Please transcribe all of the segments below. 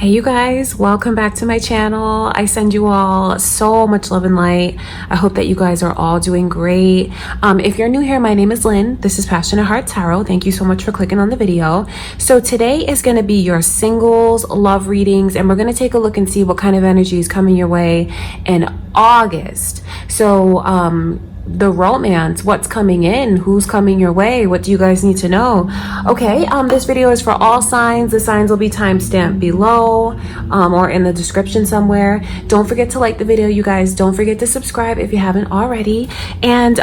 Hey you guys, welcome back to my channel. I send you all so much love and light. I hope that you guys are all doing great. If you're new here, my name is Lynn. This is Passionate Heart Tarot. Thank you so much for clicking on the video. So today is going to be your singles love readings, and we're going to take a look and see what kind of energy is coming your way in August. So the romance, what's coming in, who's coming your way, what do you guys need to know? Okay, this video is for all signs. The signs will be timestamped below or in the description somewhere. Don't forget to like the video, you guys. Don't forget to subscribe if you haven't already. And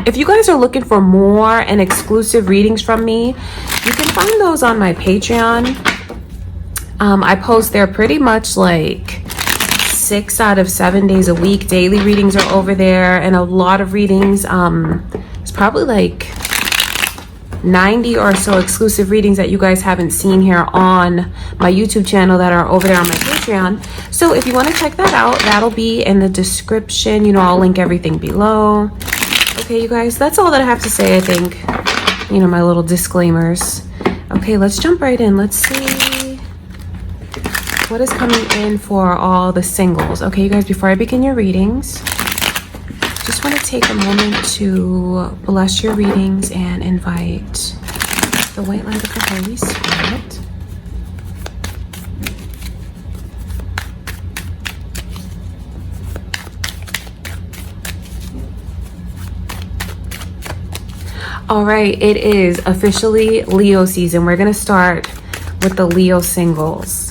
if you guys are looking for more and exclusive readings from me, you can find those on my Patreon. I post there pretty much like 6 out of 7 days a week. Daily readings are over there, and a lot of readings. It's probably like 90 or so exclusive readings that you guys haven't seen here on my YouTube channel that are over there on my Patreon. So if you want to check that out, that'll be in the description. You know, I'll link everything below. Okay, you guys, that's all that I have to say. I think, you know, my little disclaimers. Okay, let's jump right in. Let's see what is coming in for all the singles. Okay, you guys, before I begin your readings, just want to take a moment to bless your readings and invite the white light of the Holy Spirit. All right, it is officially Leo season. We're going to start with the Leo singles.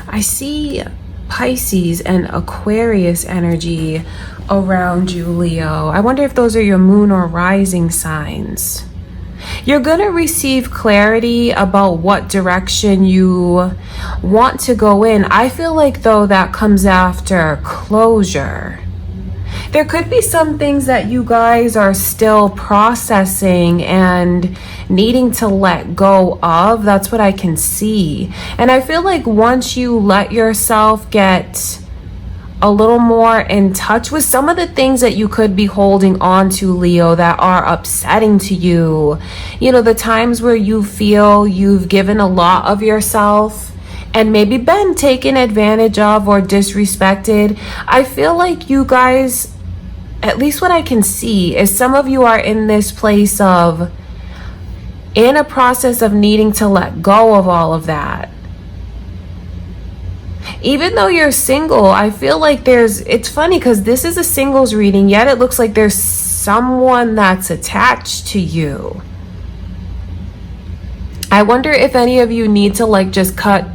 I see Pisces and Aquarius energy around you, Leo. I wonder if those are your moon or rising signs. You're going to receive clarity about what direction you want to go in. I feel like, though, that comes after closure. There could be some things that you guys are still processing and needing to let go of. That's what I can see. And I feel like once you let yourself get a little more in touch with some of the things that you could be holding on to, Leo, that are upsetting to you, you know, the times where you feel you've given a lot of yourself and maybe been taken advantage of or disrespected. I feel like you guys, at least what I can see, is some of you are in this place of, in a process of needing to let go of all of that. Even though you're single, I feel like it's funny because this is a singles reading, yet it looks like there's someone that's attached to you. I wonder if any of you need to like just cut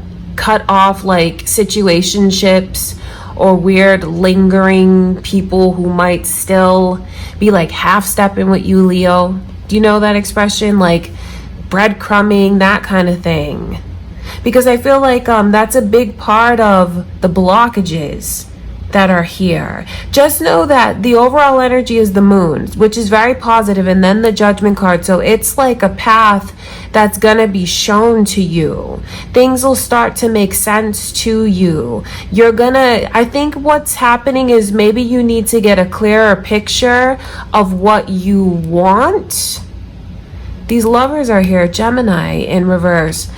off like situationships or weird lingering people who might still be like half stepping with you, Leo. Do you know that expression? Like breadcrumbing, that kind of thing. Because I feel like that's a big part of the blockages that are here. Just know that the overall energy is the moon, which is very positive, and then the judgment card. So it's like a path that's gonna be shown to you. Things will start to make sense to you. I think what's happening is maybe you need to get a clearer picture of what you want. These lovers are here, Gemini in reverse.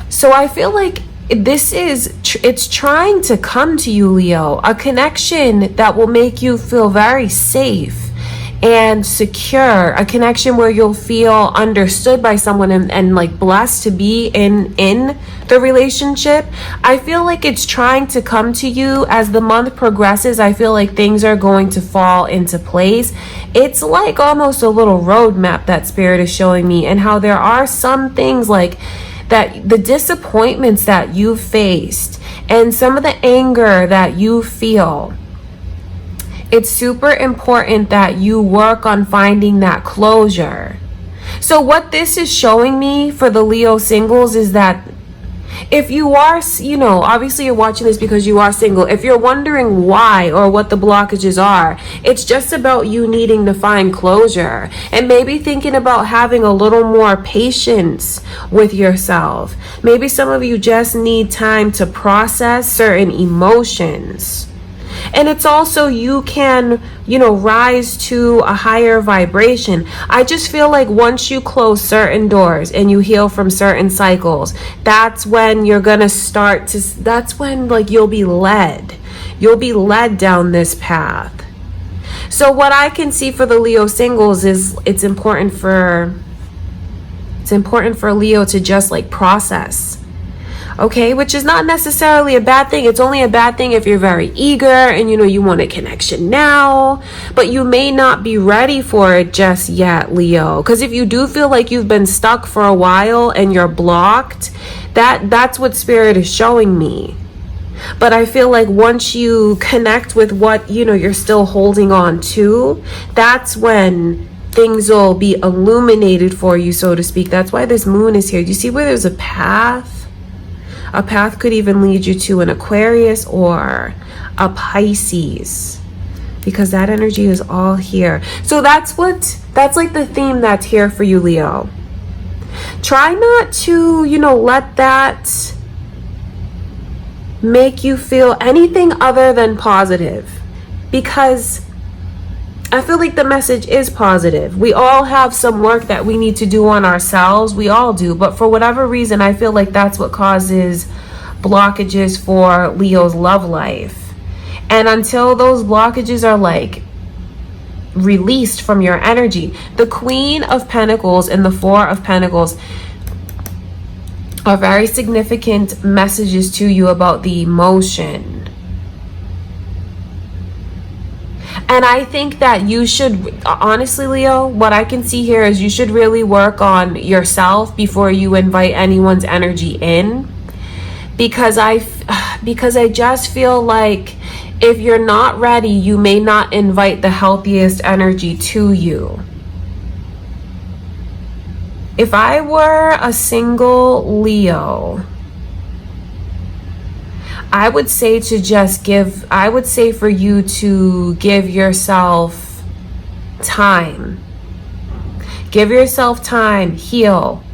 So I feel like it's trying to come to you, Leo, a connection that will make you feel very safe and secure, a connection where you'll feel understood by someone and like blessed to be in the relationship. I feel like it's trying to come to you as the month progresses. I feel like things are going to fall into place. It's like almost a little roadmap that Spirit is showing me, and how there are some things like that, the disappointments that you faced and some of the anger that you feel. It's super important that you work on finding that closure. So what this is showing me for the Leo singles is that If you are, you know, obviously you're watching this because you are single. If you're wondering why or what the blockages are, it's just about you needing to find closure and maybe thinking about having a little more patience with yourself. Maybe some of you just need time to process certain emotions. And it's also, you can, you know, rise to a higher vibration. I just feel like once you close certain doors and you heal from certain cycles, that's when you're gonna start to, that's when like you'll be led down this path. So what I can see for the Leo singles is it's important for Leo to just like process. Okay, which is not necessarily a bad thing. It's only a bad thing if you're very eager and you know you want a connection now, but you may not be ready for it just yet, Leo. Because if you do feel like you've been stuck for a while and you're blocked, that's what Spirit is showing me. But I feel like once you connect with what, you know, you're still holding on to, that's when things will be illuminated for you, so to speak. That's why this moon is here. Do you see where there's a path? A path could even lead you to an Aquarius or a Pisces, because that energy is all here. So that's like the theme that's here for you, Leo. Try not to, you know, let that make you feel anything other than positive, because I feel like the message is positive. We all have some work that we need to do on ourselves. We all do. But for whatever reason, I feel like that's what causes blockages for Leo's love life. And until those blockages are like released from your energy, the Queen of Pentacles and the Four of Pentacles are very significant messages to you about the emotion. And I think that you should, honestly, Leo, what I can see here is you should really work on yourself before you invite anyone's energy in. Because I just feel like if you're not ready, you may not invite the healthiest energy to you. If I were a single Leo, I would say for you to give yourself time. Give yourself time, heal.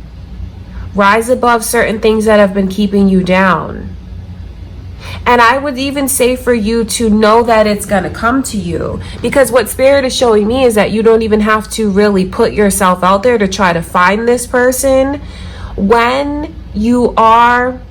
Rise above certain things that have been keeping you down. And I would even say for you to know that it's going to come to you. Because what Spirit is showing me is that you don't even have to really put yourself out there to try to find this person. When you are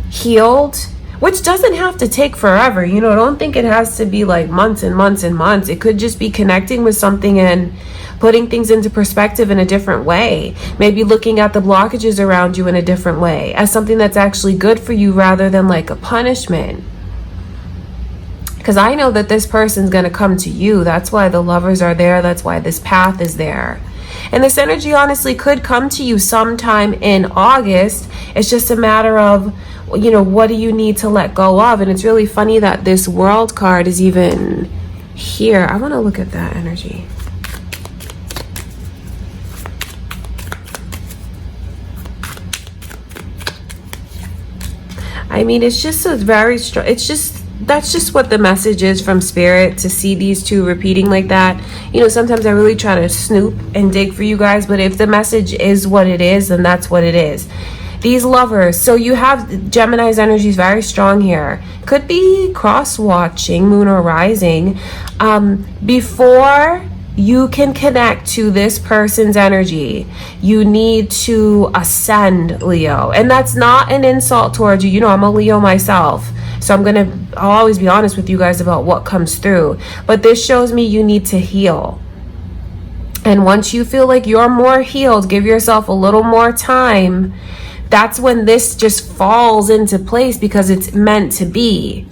healed, which doesn't have to take forever, you know, don't think it has to be like months and months and months. It could just be connecting with something and putting things into perspective in a different way. Maybe looking at the blockages around you in a different way, as something that's actually good for you rather than like a punishment. Because I know that this person's going to come to you. That's why the Lovers are there. That's why this path is there. And this energy honestly could come to you sometime in August. It's just a matter of, you know, what do you need to let go of? And it's really funny that this World card is even here. I want to look at that energy. I mean, it's just a very strong, that's just what the message is from Spirit, to see these two repeating like that. You know, sometimes I really try to snoop and dig for you guys, but if the message is what it is, then that's what it is. These Lovers, so you have Gemini's energy is very strong here. Could be cross-watching, moon or rising. Before you can connect to this person's energy, you need to ascend, Leo. And that's not an insult towards you. You know, I'm a Leo myself, so I'll always be honest with you guys about what comes through. But this shows me you need to heal. And once you feel like you're more healed, give yourself a little more time. That's when this just falls into place, because it's meant to be.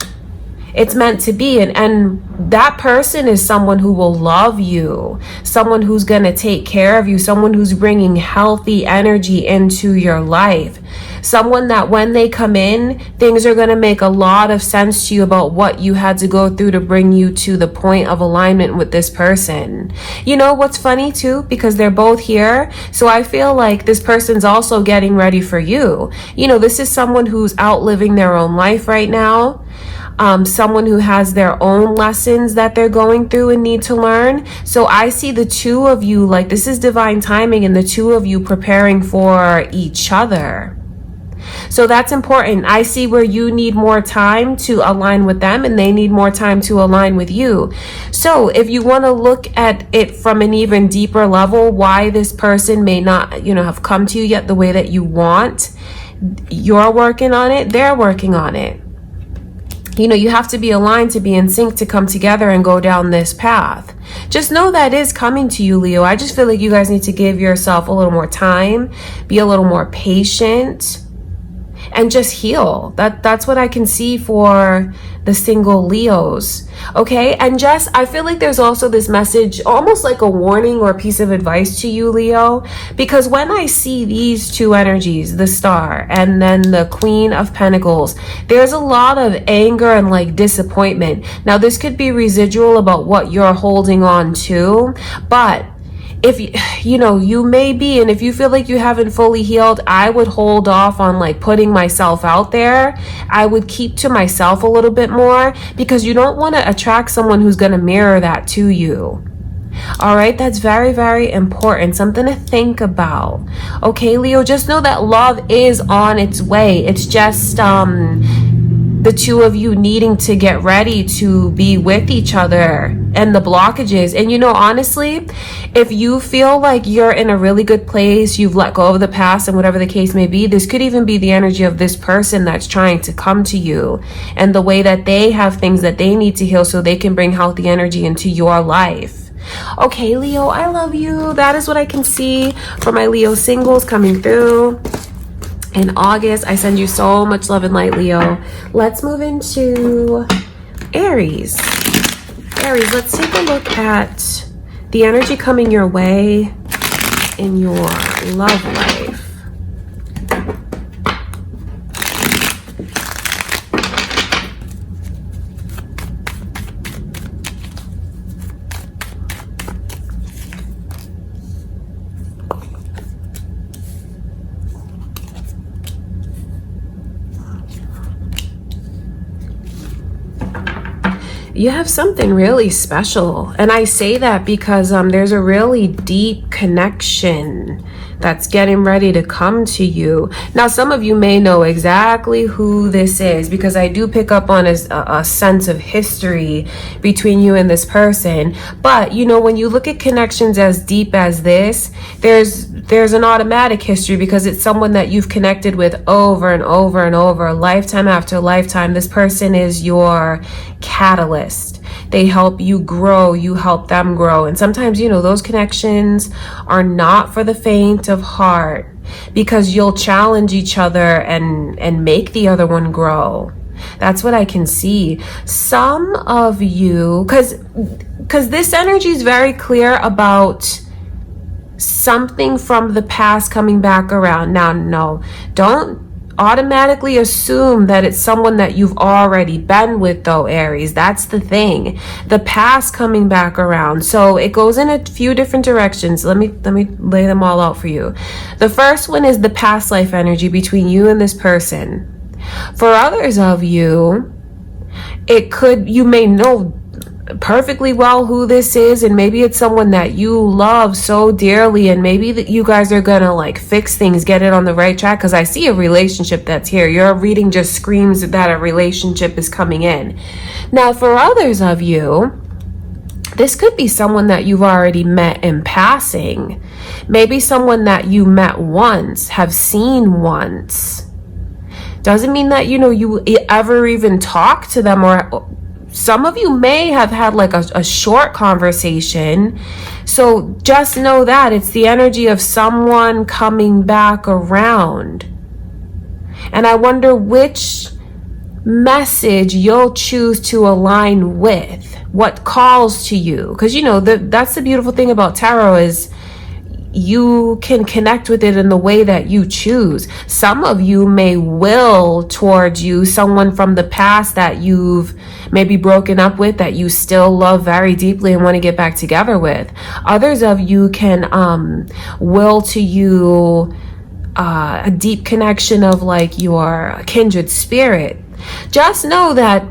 It's meant to be. And that person is someone who will love you, someone who's going to take care of you, someone who's bringing healthy energy into your life, someone that when they come in, things are going to make a lot of sense to you about what you had to go through to bring you to the point of alignment with this person. You know what's funny too, because they're both here, so I feel like this person's also getting ready for you. You know, this is someone who's outliving their own life right now. Someone who has their own lessons that they're going through and need to learn. So I see the two of you, like this is divine timing, and the two of you preparing for each other. So that's important. I see where you need more time to align with them and they need more time to align with you. So if you want to look at it from an even deeper level, why this person may not, you know, have come to you yet the way that you want, you're working on it, they're working on it. You know, you have to be aligned to be in sync to come together and go down this path. Just know that is coming to you, Leo. I just feel like you guys need to give yourself a little more time, be a little more patient, and just heal. That's what I can see for the single Leos. Okay, and Jess, I feel like there's also this message, almost like a warning or a piece of advice to you, Leo, because when I see these two energies, the Star and then the Queen of Pentacles, there's a lot of anger and like disappointment. Now this could be residual about what you're holding on to, but if you know, you may be, and if you feel like you haven't fully healed, I would hold off on like putting myself out there. I would keep to myself a little bit more, because you don't want to attract someone who's going to mirror that to you. All right, that's very, very important. Something to think about. Okay, Leo, just know that love is on its way. It's just the two of you needing to get ready to be with each other and the blockages. And you know, honestly, if you feel like you're in a really good place, you've let go of the past and whatever the case may be, this could even be the energy of this person that's trying to come to you and the way that they have things that they need to heal so they can bring healthy energy into your life. Okay, Leo, I love you. That is what I can see for my Leo singles coming through in August. I send you so much love and light, Leo. Let's move into Aries. Aries, let's take a look at the energy coming your way in your love life. You have something really special, and I say that because there's a really deep connection that's getting ready to come to you. Now, some of you may know exactly who this is, because I do pick up on a sense of history between you and this person. But you know, when you look at connections as deep as this, there's an automatic history, because it's someone that you've connected with over and over and over, lifetime after lifetime. This person is your catalyst. They help you grow, you help them grow. And sometimes, you know, those connections are not for the faint of heart, because you'll challenge each other and make the other one grow. That's what I can see. Some of you, because this energy is very clear about something from the past coming back around. Now, no, don't automatically assume that it's someone that you've already been with, though, Aries. That's the thing. The past coming back around. So it goes in a few different directions. Let me lay them all out for you. The first one is the past life energy between you and this person. For others of you, you may know perfectly well who this is, and maybe it's someone that you love so dearly, and maybe that you guys are gonna like fix things, get it on the right track, because I see a relationship that's here. Your reading just screams that a relationship is coming in. Now, for others of you, this could be someone that you've already met in passing. Maybe someone that you met once, have seen once. Doesn't mean that, you know, you ever even talk to them, or some of you may have had like a short conversation. So just know that it's the energy of someone coming back around. And I wonder which message you'll choose to align with, what calls to you. Because, you know, that's the beautiful thing about tarot is you can connect with it in the way that you choose. Some of you may will towards you someone from the past that you've maybe broken up with, that you still love very deeply and want to get back together with. Others of you can will to you a deep connection of like your kindred spirit. Just know that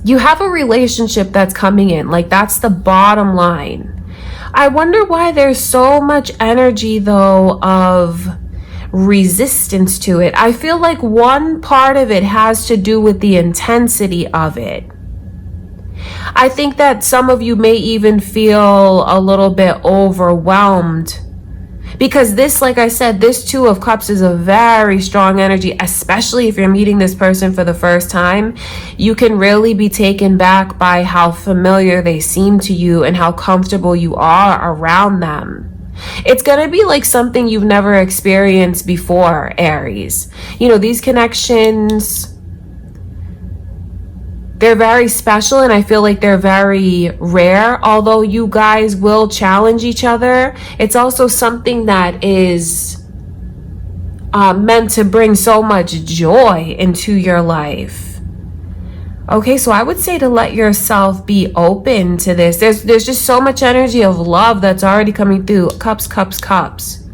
you have a relationship that's coming in. Like, that's the bottom line. I wonder why there's so much energy though of resistance to it. I feel like one part of it has to do with the intensity of it. I think that some of you may even feel a little bit overwhelmed because this, like I said, this Two of Cups is a very strong energy, especially if you're meeting this person for the first time. You can really be taken back by how familiar they seem to you and how comfortable you are around them. It's going to be like something you've never experienced before, Aries. You know, these connections, they're very special, and I feel like they're very rare. Although you guys will challenge each other, it's also something that is meant to bring so much joy into your life. Okay, so I would say to let yourself be open to this. There's just so much energy of love that's already coming through. Cups, cups, cups.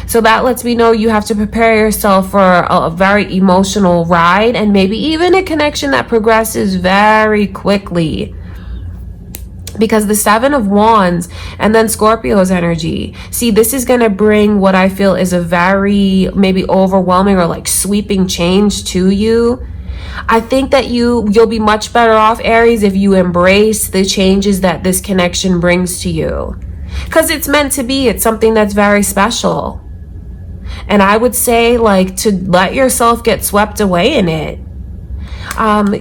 So that lets me know you have to prepare yourself for a very emotional ride, and maybe even a connection that progresses very quickly. Because the Seven of Wands and then Scorpio's energy. See, this is going to bring what I feel is a very maybe overwhelming or like sweeping change to you. I think that you'll be much better off, Aries, if you embrace the changes that this connection brings to you. Because it's meant to be. It's something that's very special. And I would say, like, to let yourself get swept away in it.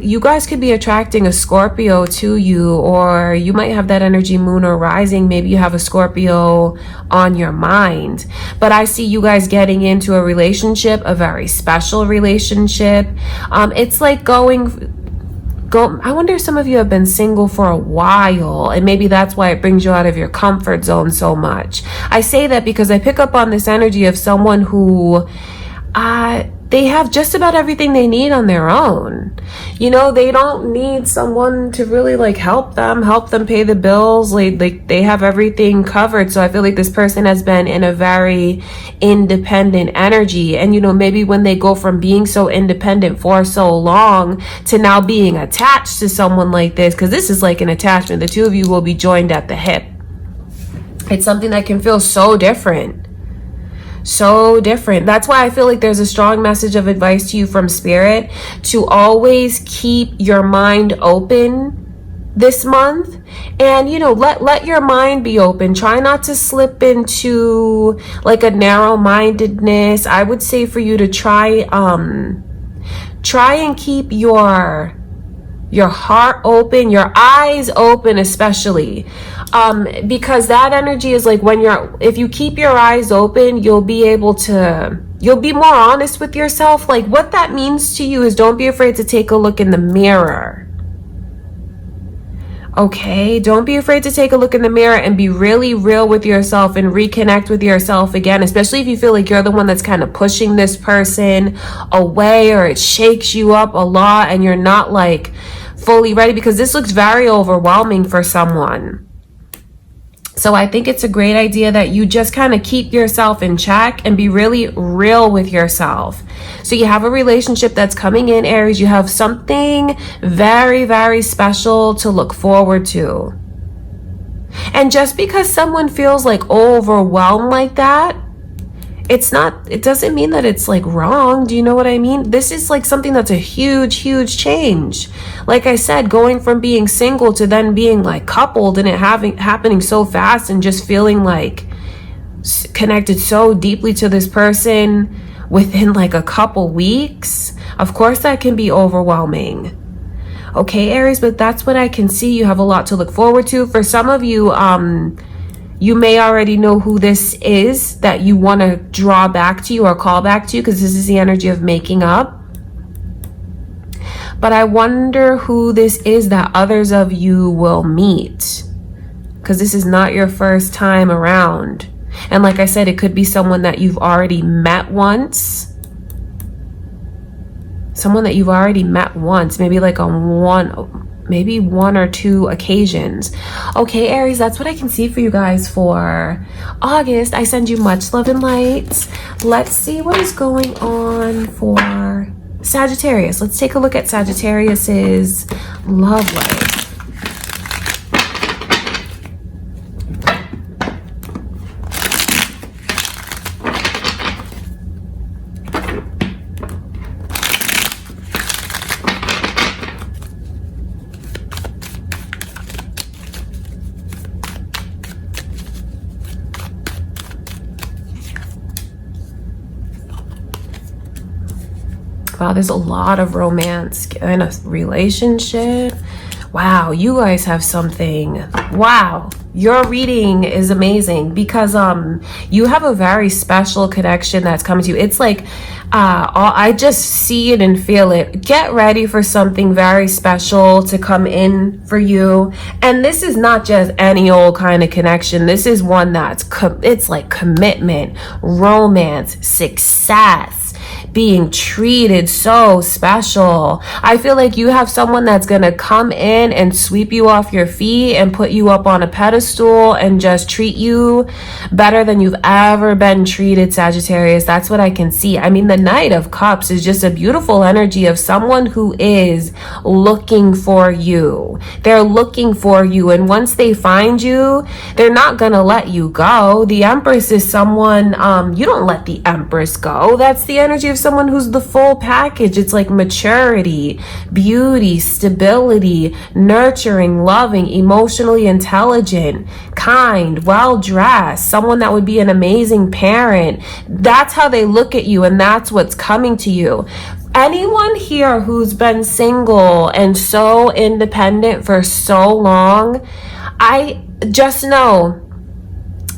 You guys could be attracting a Scorpio to you, or you might have that energy, moon or rising. Maybe you have a Scorpio on your mind. But I see you guys getting into a relationship, a very special relationship. It's like I wonder if some of you have been single for a while, and maybe that's why it brings you out of your comfort zone so much. I say that because I pick up on this energy of someone who they have just about everything they need on their own. You know, they don't need someone to really like help them pay the bills. Like they have everything covered. So I feel like this person has been in a very independent energy. And, you know, maybe when they go from being so independent for so long to now being attached to someone like this, because this is like an attachment. The two of you will be joined at the hip. It's something that can feel so different. So different. That's why I feel like there's a strong message of advice to you from Spirit to always keep your mind open this month. And, you know, let your mind be open. Try not to slip into like a narrow-mindedness. I would say for you to try and keep your heart open, your eyes open, especially because that energy is like if you keep your eyes open, you'll be more honest with yourself. Like, what that means to you is don't be afraid to take a look in the mirror. Okay, don't be afraid to take a look in the mirror and be really real with yourself and reconnect with yourself again, especially if you feel like you're the one that's kind of pushing this person away, or it shakes you up a lot and you're not like fully ready, because this looks very overwhelming for someone. So I think it's a great idea that you just kind of keep yourself in check and be really real with yourself. So you have a relationship that's coming in, Aries. You have something very, very special to look forward to. And just because someone feels like overwhelmed like that, it doesn't mean that it's like wrong. Do you know what I mean? This is like something that's a huge, huge change. Like I said, going from being single to then being like coupled, and it happening so fast, and just feeling like connected so deeply to this person within like a couple weeks. Of course that can be overwhelming. Okay, Aries, but that's what I can see. You have a lot to look forward to. For some of you, you may already know who this is that you want to draw back to you or call back to you, because this is the energy of making up. But I wonder who this is that others of you will meet, because this is not your first time around. And like I said, it could be someone that you've already met once. Someone that you've already met once, maybe like on one or two occasions. Okay, Aries, that's what I can see for you guys for August. I send you much love and light. Let's see what is going on for Sagittarius. Let's take a look at Sagittarius's love life. Wow, there's a lot of romance in a relationship. Wow, you guys have something. Wow, your reading is amazing because you have a very special connection that's coming to you. It's like I just see it and feel it. Get ready for something very special to come in for you. And this is not just any old kind of connection. This is one that's it's like commitment, romance, success, being treated so special. I feel like you have someone that's gonna come in and sweep you off your feet and put you up on a pedestal and just treat you better than you've ever been treated, Sagittarius. That's what I can see. I mean, the Knight of Cups is just a beautiful energy of someone who is looking for you. They're looking for you, and once they find you, they're not gonna let you go. The Empress is someone, you don't let the Empress go. That's the energy of someone who's the full package. It's like maturity, beauty, stability, nurturing, loving, emotionally intelligent, kind, well-dressed, someone that would be an amazing parent. That's how they look at you, and that's what's coming to you. Anyone here who's been single and so independent for so long, I just know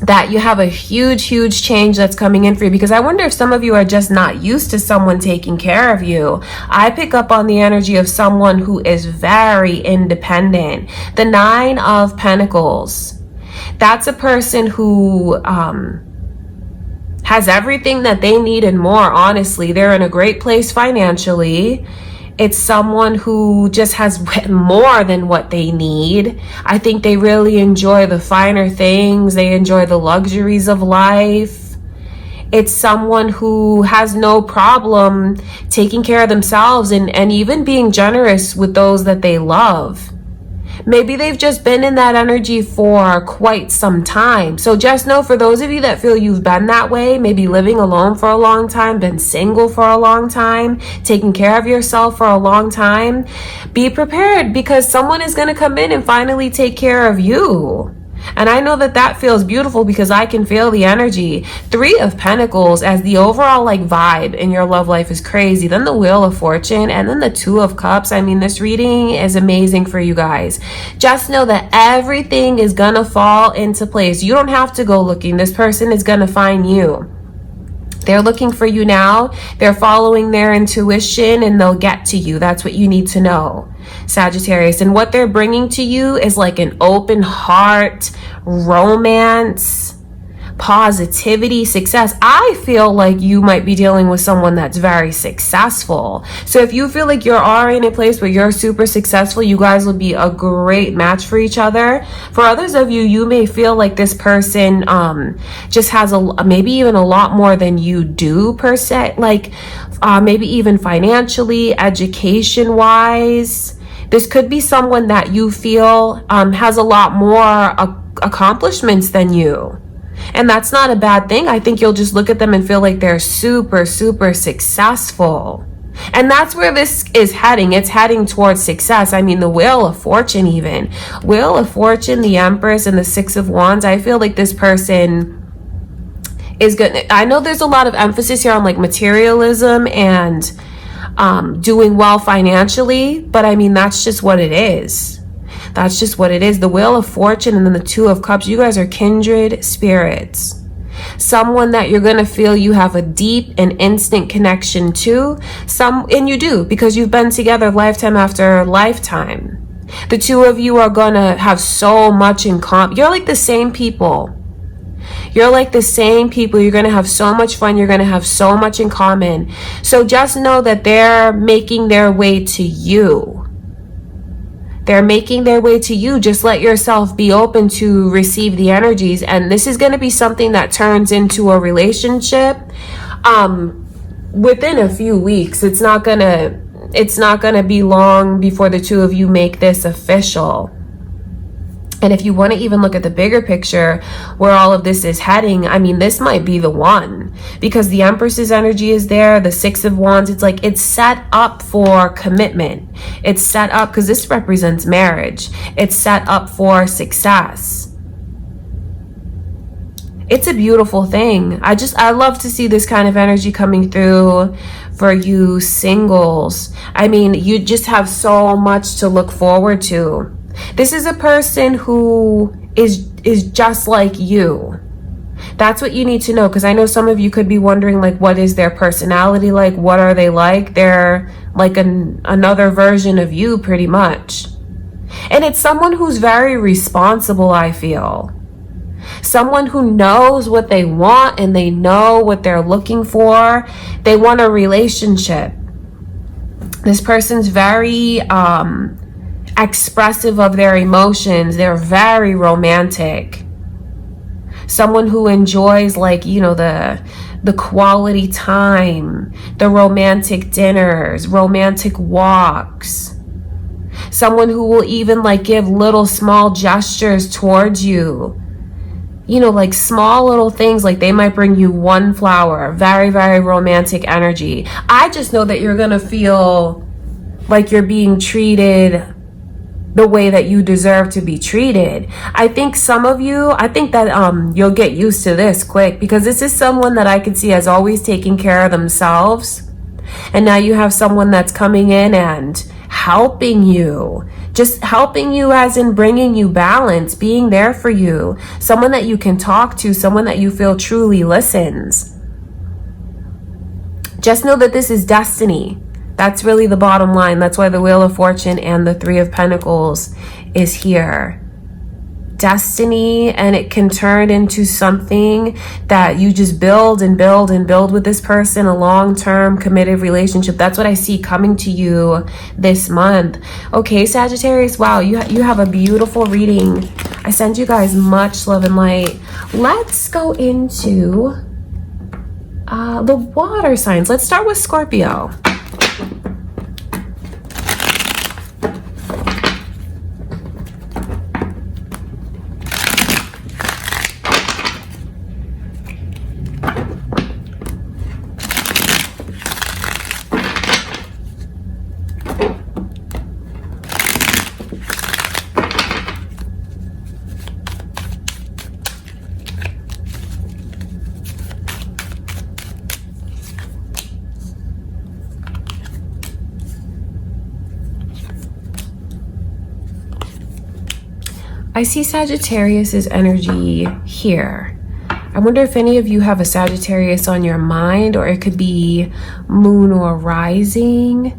that you have a huge change that's coming in for you, because I wonder if some of you are just not used to someone taking care of you. I pick up on the energy of someone who is very independent. The Nine of Pentacles. That's a person who has everything that they need and more, honestly. They're in a great place financially. It's someone who just has more than what they need. I think they really enjoy the finer things. They enjoy the luxuries of life. It's someone who has no problem taking care of themselves and even being generous with those that they love. Maybe they've just been in that energy for quite some time. So just know, for those of you that feel you've been that way, maybe living alone for a long time, been single for a long time, taking care of yourself for a long time, be prepared, because someone is going to come in and finally take care of you. And I know that that feels beautiful because I can feel the energy. Three of Pentacles, as the overall like vibe in your love life is crazy. Then the Wheel of Fortune, and then the Two of Cups. I mean, this reading is amazing for you guys. Just know that everything is gonna fall into place. You don't have to go looking. This person is gonna find you. They're looking for you now. They're following their intuition, and they'll get to you. That's what you need to know, Sagittarius. And what they're bringing to you is like an open heart, romance, positivity, success. I feel like you might be dealing with someone that's very successful. So if you feel like you're already in a place where you're super successful, you guys will be a great match for each other. For others of you, you may feel like this person just has maybe even a lot more than you do per se, like maybe even financially, education wise. This could be someone that you feel has a lot more accomplishments than you. And that's not a bad thing. I think you'll just look at them and feel like they're super successful. And that's where this is heading. It's heading towards success. I mean, the Wheel of Fortune even. Wheel of Fortune, the Empress, and the Six of Wands. I feel like this person is good. I know there's a lot of emphasis here on like materialism and doing well financially. But I mean, that's just what it is. That's just what it is. The Wheel of Fortune and then the Two of Cups. You guys are kindred spirits. someone that you're going to feel you have a deep and instant connection to. And you do, because you've been together lifetime after lifetime. The two of you are going to have so much in common. You're like the same people. You're like the same people. You're going to have so much fun. You're going to have so much in common. So just know that they're making their way to you. They're making their way to you. Just let yourself be open to receive the energies. And this is going to be something that turns into a relationship within a few weeks. It's not going to be long before the two of you make this official. And if you want to even look at the bigger picture where all of this is heading, I mean, this might be the one, because the Empress's energy is there, the Six of Wands. It's like it's set up for commitment. It's set up because this represents marriage. It's set up for success. It's a beautiful thing. I love to see this kind of energy coming through for you singles. I mean, you just have so much to look forward to. This is a person who is just like you. That's what you need to know, because I know some of you could be wondering, like, what is their personality like? What are they like? They're like another version of you, pretty much. And it's someone who's very responsible, I feel. Someone who knows what they want and they know what they're looking for. They want a relationship. This person's very expressive of their emotions. They're very romantic. Someone who enjoys, like, you know, the quality time, the romantic dinners, romantic walks. Someone who will even like give little small gestures towards you. You know, like small little things, like they might bring you one flower. Very, very romantic energy. I just know that you're gonna feel like you're being treated the way that you deserve to be treated. I think some of you, I think that you'll get used to this quick, because this is someone that I can see as always taking care of themselves. And now you have someone that's coming in and helping you. Just helping you as in bringing you balance, being there for you. Someone that you can talk to, someone that you feel truly listens. Just know that this is destiny. That's really the bottom line. That's why the Wheel of Fortune and the Three of Pentacles is here. Destiny, and it can turn into something that you just build and build and build with this person, a long-term committed relationship. That's what I see coming to you this month. Okay, Sagittarius, wow, you have a beautiful reading. I send you guys much love and light. Let's go into the water signs. Let's start with Scorpio. I see Sagittarius's energy here. I wonder if any of you have a Sagittarius on your mind, or it could be moon or rising.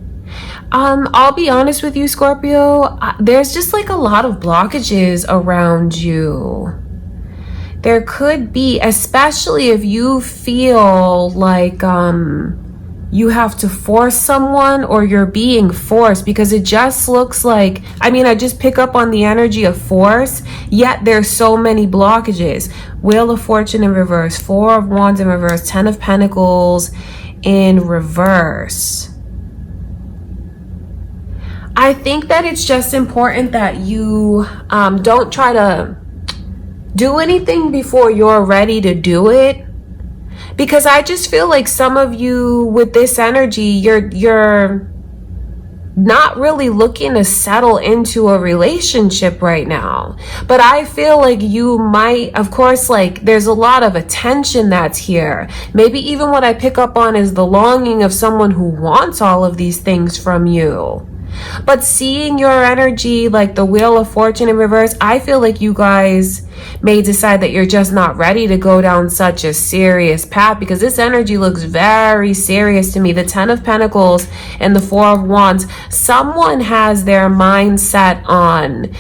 I'll be honest with you, Scorpio. There's just like a lot of blockages around you. There could be, especially if you feel like you have to force someone, or you're being forced, because it just looks like, I mean, I just pick up on the energy of force, yet there's so many blockages. Wheel of Fortune in reverse, Four of Wands in reverse, Ten of Pentacles in reverse. I think that it's just important that you don't try to do anything before you're ready to do it. Because I just feel like some of you with this energy, you're not really looking to settle into a relationship right now. But I feel like you might, of course, like there's a lot of attention that's here. Maybe even what I pick up on is the longing of someone who wants all of these things from you. But seeing your energy, like the Wheel of Fortune in reverse, I feel like you guys may decide that you're just not ready to go down such a serious path, because this energy looks very serious to me. The Ten of Pentacles and the Four of Wands. Someone has their mind set on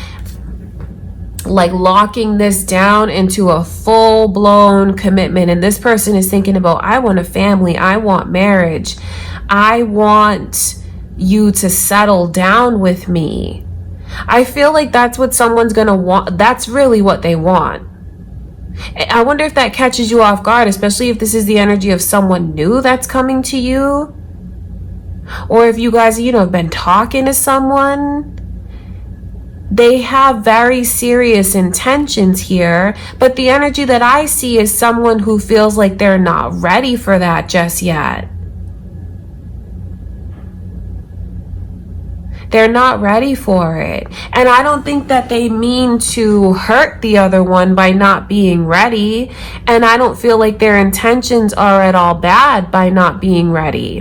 like locking this down into a full-blown commitment, and this person is thinking about, I want a family, I want marriage, I want you to settle down with me. I feel like that's what someone's gonna want. That's really what they want. I wonder if that catches you off guard, especially if this is the energy of someone new that's coming to you, or if you guys, you know, have been talking to someone. They have very serious intentions here, but the energy that I see is someone who feels like they're not ready for that just yet. They're not ready for it. And I don't think that they mean to hurt the other one by not being ready. And I don't feel like their intentions are at all bad by not being ready.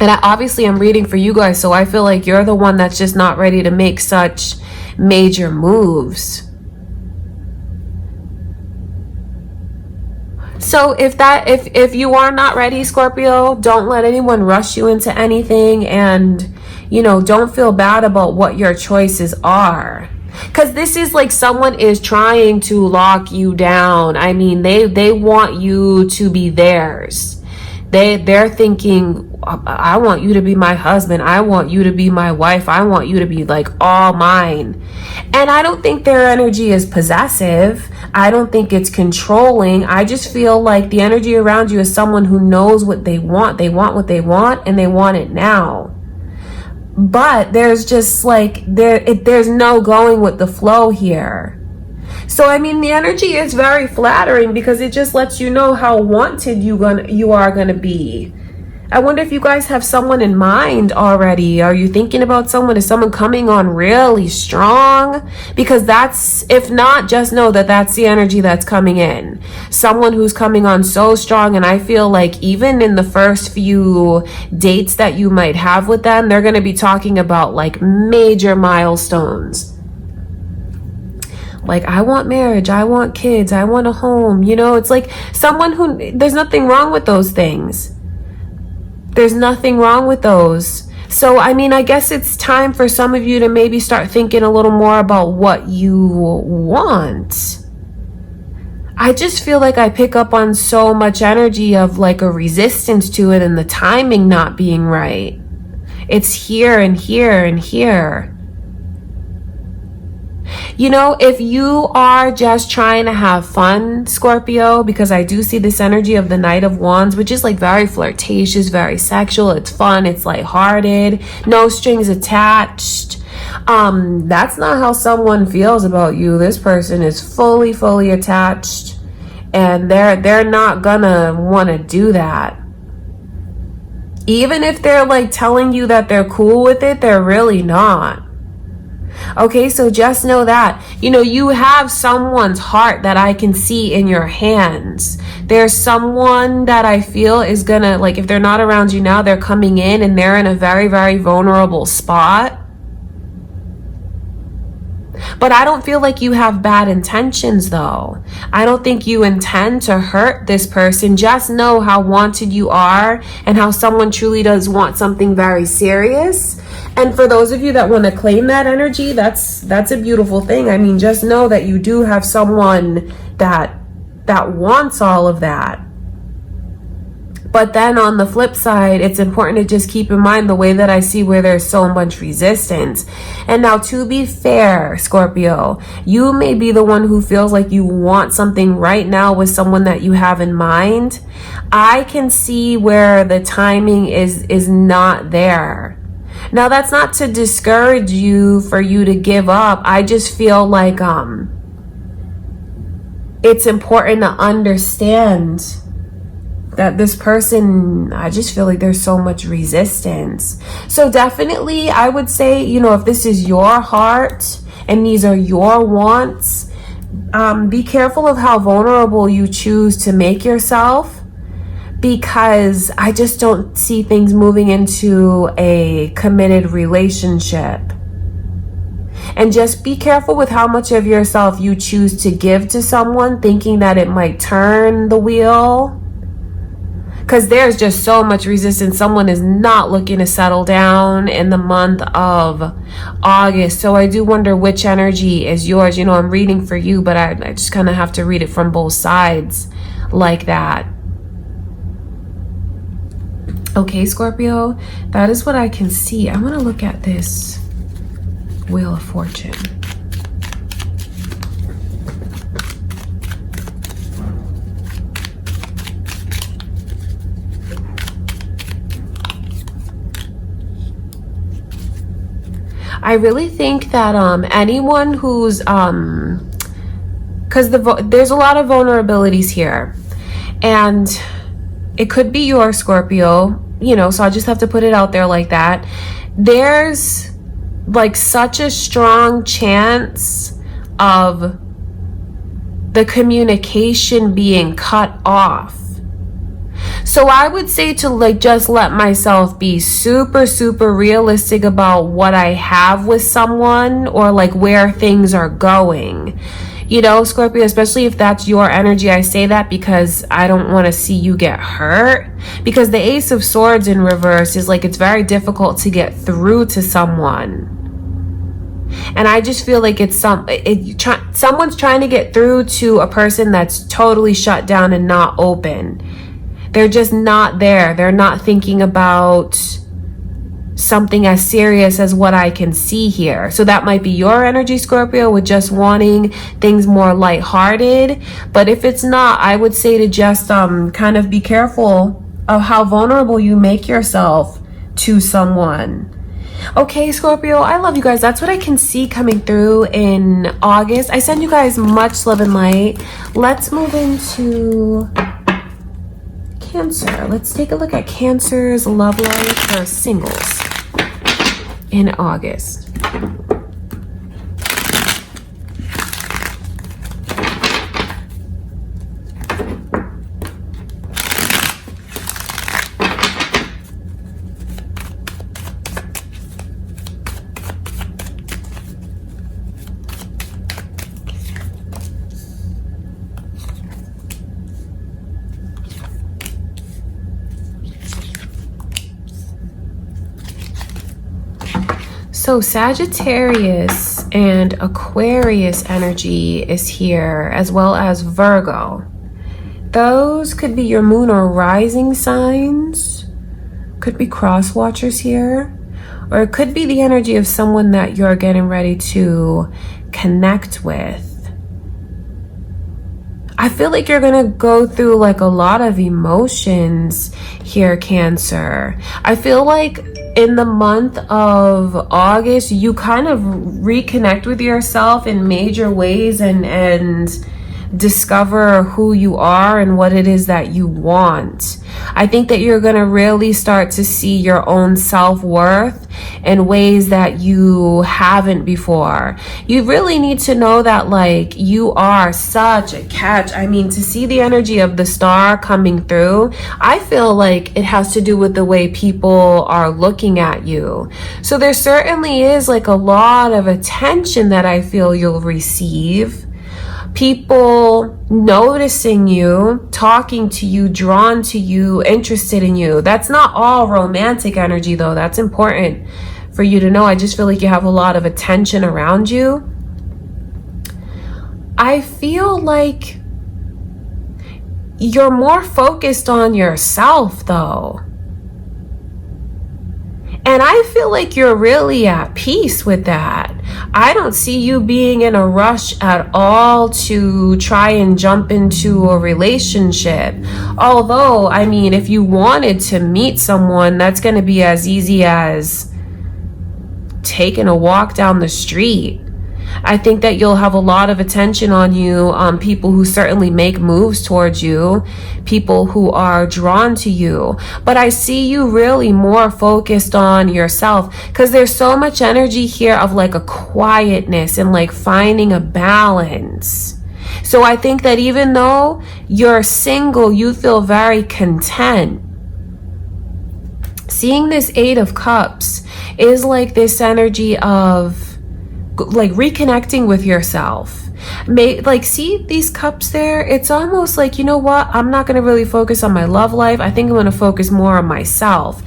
And obviously I'm reading for you guys, so I feel like you're the one that's just not ready to make such major moves. So if you are not ready, Scorpio, don't let anyone rush you into anything, and you know, don't feel bad about what your choices are. Because this is like someone is trying to lock you down. I mean, they want you to be theirs. They're thinking, I want you to be my husband. I want you to be my wife. I want you to be like all mine. And I don't think their energy is possessive. I don't think it's controlling. I just feel like the energy around you is someone who knows what they want. They want what they want, and they want it now. But there's just like, there's no going with the flow here. So, I mean, the energy is very flattering because it just lets you know how wanted you are gonna be. I wonder if you guys have someone in mind already. Are you thinking about someone? Is someone coming on really strong? Because that's, if not, just know that that's the energy that's coming in. Someone who's coming on so strong, and I feel like even in the first few dates that you might have with them, they're going to be talking about like major milestones. Like, I want marriage, I want kids, I want a home. You know, it's like someone who, there's nothing wrong with those things. There's nothing wrong with those. So, I mean, I guess it's time for some of you to maybe start thinking a little more about what you want. I just feel like I pick up on so much energy of like a resistance to it and the timing not being right. It's here and here and here. You know, if you are just trying to have fun, Scorpio, because I do see this energy of the Knight of Wands, which is like very flirtatious, very sexual. It's fun. It's lighthearted. No strings attached. That's not how someone feels about you. This person is fully attached, and they're not gonna want to do that. Even if they're like telling you that they're cool with it, they're really not. Okay, so just know that, you know, you have someone's heart that I can see in your hands. There's someone that I feel is gonna, like, if they're not around you now, they're coming in and they're in a very vulnerable spot. But I don't feel like you have bad intentions, though. I don't think you intend to hurt this person. Just know how wanted you are and how someone truly does want something very serious. And for those of you that want to claim that energy, that's a beautiful thing. I mean, just know that you do have someone that wants all of that. But then on the flip side, it's important to just keep in mind the way that I see where there's so much resistance. And now, to be fair, Scorpio, you may be the one who feels like you want something right now with someone that you have in mind. I can see where the timing is not there. Now, that's not to discourage you for you to give up. I just feel like it's important to understand that this person, I just feel like there's so much resistance. So definitely, I would say, you know, if this is your heart and these are your wants, be careful of how vulnerable you choose to make yourself, because I just don't see things moving into a committed relationship. And just be careful with how much of yourself you choose to give to someone, thinking that it might turn the wheel. Because there's just so much resistance. Someone is not looking to settle down in the month of August. So I do wonder which energy is yours. You know, I'm reading for you, but I just kind of have to read it from both sides like that. Okay, Scorpio, that is what I can see. I want to look at this Wheel of Fortune. I really think that anyone who's because there's a lot of vulnerabilities here, and it could be your Scorpio, you know, so I just have to put it out there like that. There's like such a strong chance of the communication being cut off. So I would say to like just let myself be super, super realistic about what I have with someone, or like where things are going. You know, Scorpio, especially if that's your energy, I say that because I don't want to see you get hurt. Because the Ace of Swords in reverse is like, it's very difficult to get through to someone. And I just feel like it's someone's trying to get through to a person that's totally shut down and not open. They're just not there. They're not thinking about something as serious as what I can see here. So that might be your energy, Scorpio, with just wanting things more lighthearted. But if it's not, I would say to just kind of be careful of how vulnerable you make yourself to someone. Okay, Scorpio, I love you guys. That's what I can see coming through in August. I send you guys much love and light. Let's move into Cancer. Let's take a look at Cancer's love life for singles in August. So Sagittarius and Aquarius energy is here, as well as Virgo. Those could be your moon or rising signs. Could be cross watchers here. Or it could be the energy of someone that you're getting ready to connect with. I feel like you're gonna go through like a lot of emotions here, Cancer. I feel like in the month of August, you kind of reconnect with yourself in major ways and discover who you are and what it is that you want. I think that you're going to really start to see your own self-worth in ways that you haven't before. You really need to know that like you are such a catch. I mean, to see the energy of the star coming through, I feel like it has to do with the way people are looking at you. So there certainly is like a lot of attention that I feel you'll receive. People noticing you, talking to you, drawn to you, interested in you. That's not all romantic energy though. That's important for you to know. I just feel like you have a lot of attention around you. I feel like you're more focused on yourself though. And I feel like you're really at peace with that. I don't see you being in a rush at all to try and jump into a relationship. Although, I mean, if you wanted to meet someone, that's going to be as easy as taking a walk down the street. I think that you'll have a lot of attention on you, people who certainly make moves towards you, people who are drawn to you. But I see you really more focused on yourself because there's so much energy here of like a quietness and like finding a balance. So I think that even though you're single, you feel very content. Seeing this Eight of Cups is like this energy of like reconnecting with yourself. Like, see these cups there? It's almost like, you know what? I'm not going to really focus on my love life. I think I'm going to focus more on myself.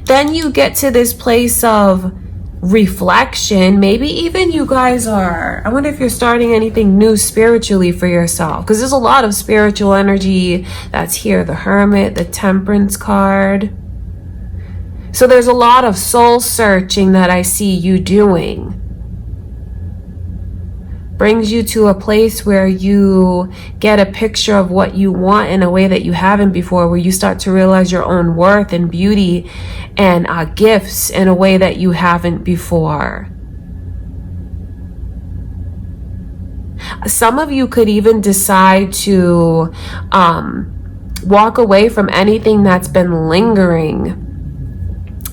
Then you get to this place of reflection. Maybe even you guys are, I wonder if you're starting anything new spiritually for yourself, because there's a lot of spiritual energy that's here. The Hermit, the Temperance card. So there's a lot of soul searching that I see you doing. Brings you to a place where you get a picture of what you want in a way that you haven't before, where you start to realize your own worth and beauty and gifts in a way that you haven't before. Some of you could even decide to walk away from anything that's been lingering.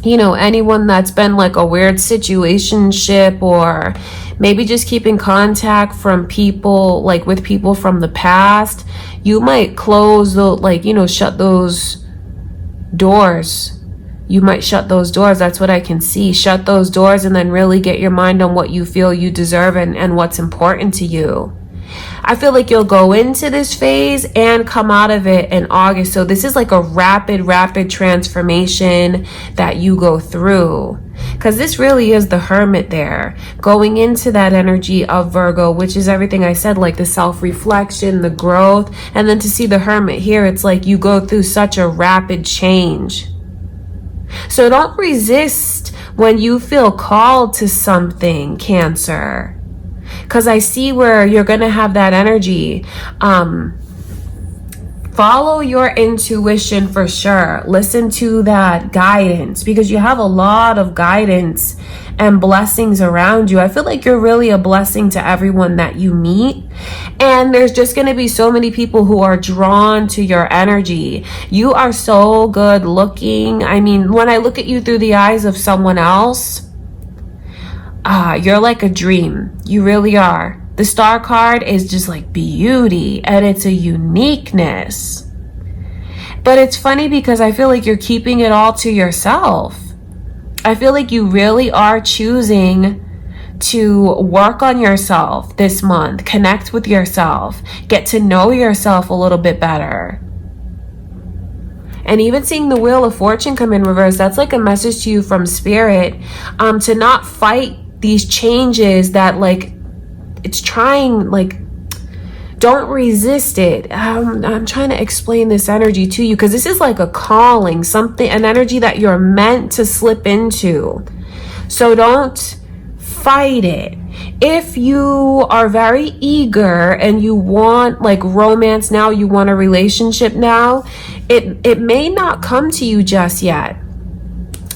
You know, anyone that's been like a weird situationship, or maybe just keeping contact from people, like with people from the past. You might close the, like, you know, shut those doors. You might shut those doors. That's what I can see. Shut those doors and then really get your mind on what you feel you deserve and what's important to you. I feel like you'll go into this phase and come out of it in August. So this is like a rapid transformation that you go through. Because this really is the Hermit there. Going into that energy of Virgo, which is everything I said, like the self-reflection, the growth. And then to see the Hermit here, it's like you go through such a rapid change. So don't resist when you feel called to something, Cancer. Because I see where you're going to have that energy. Follow your intuition for sure. Listen to that guidance, because you have a lot of guidance and blessings around you. I feel like you're really a blessing to everyone that you meet. And there's just going to be so many people who are drawn to your energy. You are so good looking. I mean, when I look at you through the eyes of someone else, you're like a dream. You really are. The Star card is just like beauty, and it's a uniqueness. But it's funny because I feel like you're keeping it all to yourself. I feel like you really are choosing to work on yourself this month, connect with yourself, get to know yourself a little bit better. And even seeing the Wheel of Fortune come in reverse, that's like a message to you from Spirit, to not fight these changes that, like, it's trying, like, don't resist it. I'm trying to explain this energy to you, because this is like a calling, something, an energy that you're meant to slip into. So don't fight it. If you are very eager and you want like romance now, you want a relationship now, it may not come to you just yet.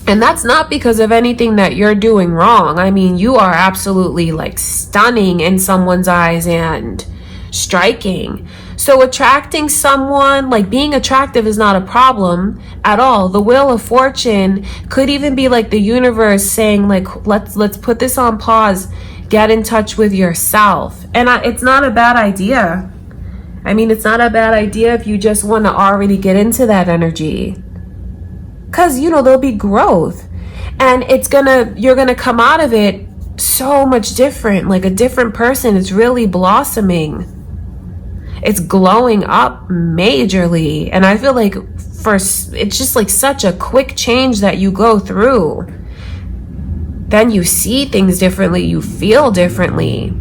And that's not because of anything that you're doing wrong. I mean, you are absolutely like stunning in someone's eyes and striking. So attracting someone, like being attractive, is not a problem at all. The Wheel of Fortune could even be like the universe saying, like, let's put this on pause, get in touch with yourself. And it's not a bad idea. I mean, it's not a bad idea if you just want to already get into that energy. Because, you know, there'll be growth, and you're gonna come out of it so much different, like a different person. It's really blossoming. It's glowing up majorly. And I feel like it's just like such a quick change that you go through. Then you see things differently, you feel differently.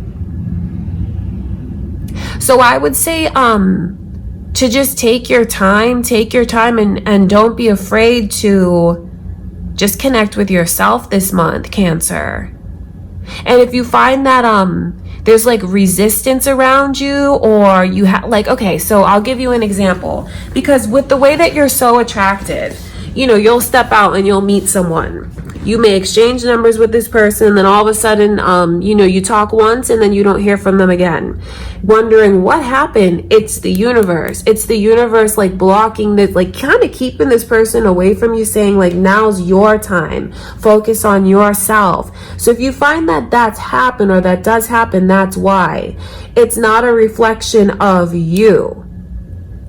So I would say, to just take your time and don't be afraid to just connect with yourself this month, Cancer. And if you find that there's like resistance around you, or you have like, okay, so I'll give you an example, because with the way that you're so attractive, you know, you'll step out and you'll meet someone. You may exchange numbers with this person, and then all of a sudden, you know, you talk once and then you don't hear from them again. Wondering what happened. It's the universe. It's the universe like blocking this, like kind of keeping this person away from you, saying like, now's your time. Focus on yourself. So if you find that that's happened or that does happen, that's why. It's not a reflection of you.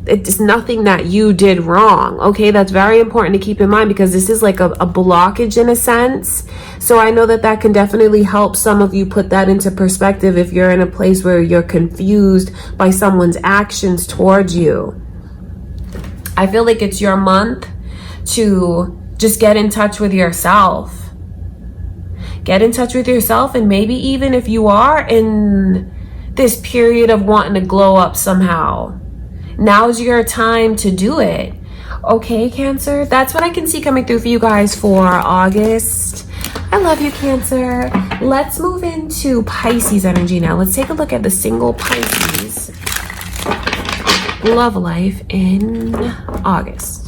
It's nothing that you did wrong. Okay, that's very important to keep in mind, because this is like a blockage in a sense. So I know that that can definitely help some of you put that into perspective if you're in a place where you're confused by someone's actions towards you. I feel like it's your month to just get in touch with yourself. Get in touch with yourself, and maybe even if you are in this period of wanting to glow up somehow, now's your time to do it. Okay, Cancer? That's what I can see coming through for you guys for August. I love you, Cancer. Let's move into Pisces energy now. Let's take a look at the single Pisces love life in August.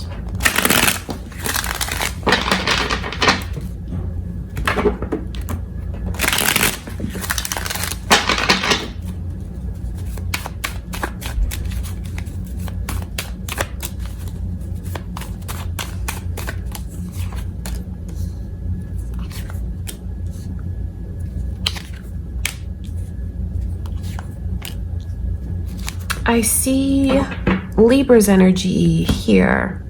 I see Libra's energy here.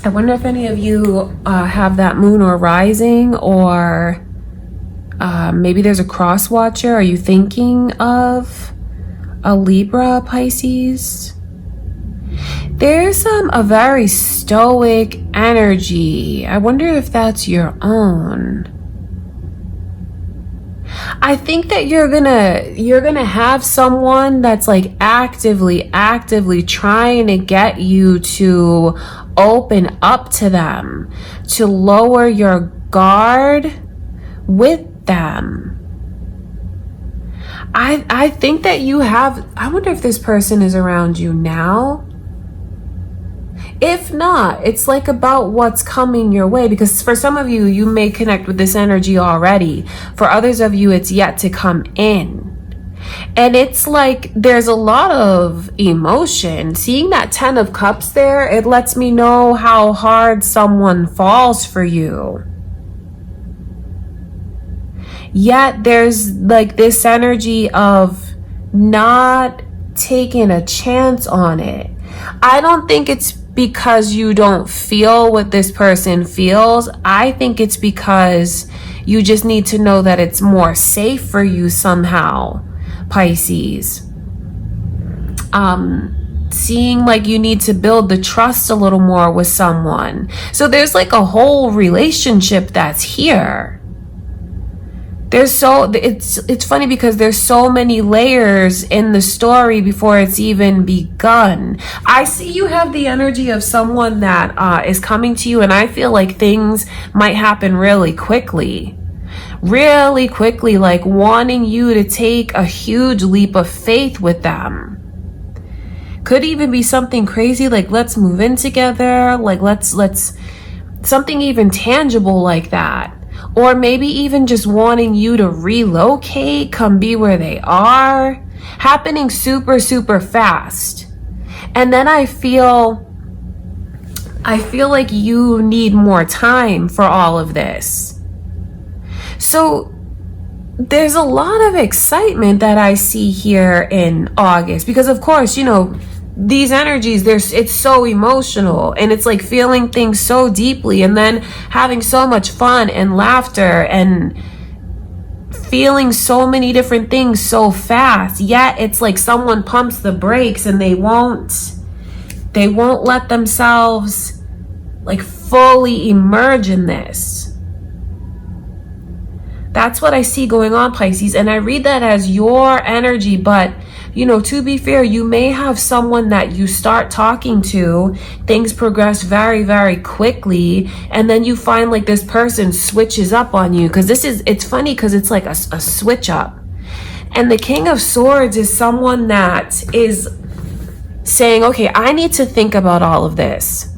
I wonder if any of you have that moon or rising, or maybe there's a cross watcher. Are you thinking of a Libra, Pisces? There's a very stoic energy. I wonder if that's your own. I think that you're gonna have someone that's like actively trying to get you to open up to them, to lower your guard with them. I think that you have, I wonder if this person is around you now. If not, it's like about what's coming your way, because for some of you, you may connect with this energy already. For others of you, it's yet to come in. And it's like there's a lot of emotion. Seeing that 10 of Cups there, it lets me know how hard someone falls for you. Yet there's like this energy of not taking a chance on it. I don't think it's because you don't feel what this person feels. I think it's because you just need to know that it's more safe for you somehow, Pisces. Seeing like you need to build the trust a little more with someone. So there's like a whole relationship that's here. It's funny because there's so many layers in the story before it's even begun. I see you have the energy of someone that is coming to you, and I feel like things might happen really quickly, like wanting you to take a huge leap of faith with them. Could even be something crazy like let's move in together, like let's something even tangible like that. Or maybe even just wanting you to relocate, come be where they are, happening super fast. And then I feel like you need more time for all of this. So there's a lot of excitement that I see here in August, because of course, you know, these energies, it's so emotional, and it's like feeling things so deeply, and then having so much fun and laughter and feeling so many different things so fast. Yet it's like someone pumps the brakes and they won't let themselves like fully emerge in this. That's what I see going on, Pisces, and I read that as your energy. But you know, to be fair, you may have someone that you start talking to, things progress very quickly, and then you find like this person switches up on you. Because it's funny because it's like a switch up. And the King of Swords is someone that is saying, okay, I need to think about all of this.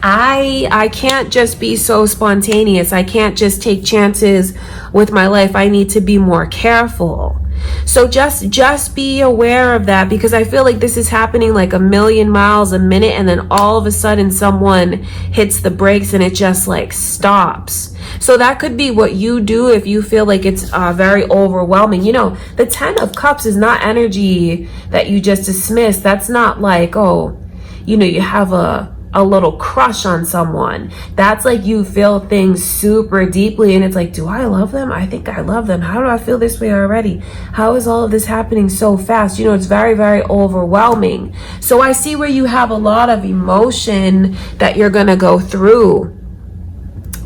I can't just be so spontaneous. I can't just take chances with my life. I need to be more careful. So just be aware of that, because I feel like this is happening like a million miles a minute, and then all of a sudden someone hits the brakes and it just like stops. So that could be what you do if you feel like it's very overwhelming. You know, the 10 of Cups is not energy that you just dismiss. That's not like, oh, you know, you have a little crush on someone. That's like you feel things super deeply, and it's like, do I love them? I think I love them. How do I feel this way already? How is all of this happening so fast? You know, it's very, very overwhelming. So I see where you have a lot of emotion that you're gonna go through,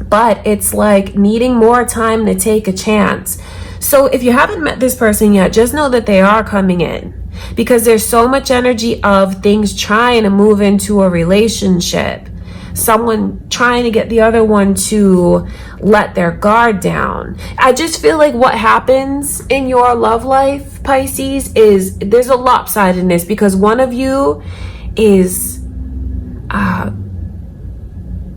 but it's like needing more time to take a chance. So if you haven't met this person yet, just know that they are coming in, because there's so much energy of things trying to move into a relationship. Someone trying to get the other one to let their guard down. I just feel like what happens in your love life, Pisces, is there's a lopsidedness, because one of you is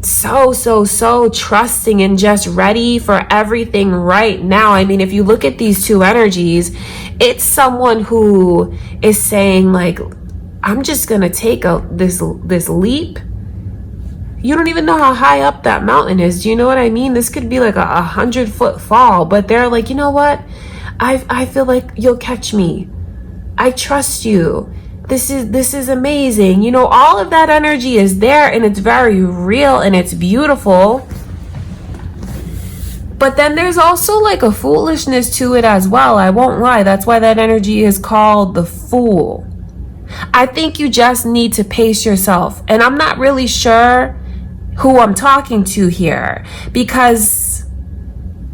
so trusting and just ready for everything right now. I mean, if you look at these two energies, it's someone who is saying like, I'm just gonna take this leap. You don't even know how high up that mountain is. Do you know what I mean? This could be like a 100-foot fall, but they're like, you know what? I feel like you'll catch me. I trust you. This is amazing. You know, all of that energy is there, and it's very real and it's beautiful. But then there's also like a foolishness to it as well. I won't lie. That's why that energy is called the Fool. I think you just need to pace yourself. And I'm not really sure who I'm talking to here, because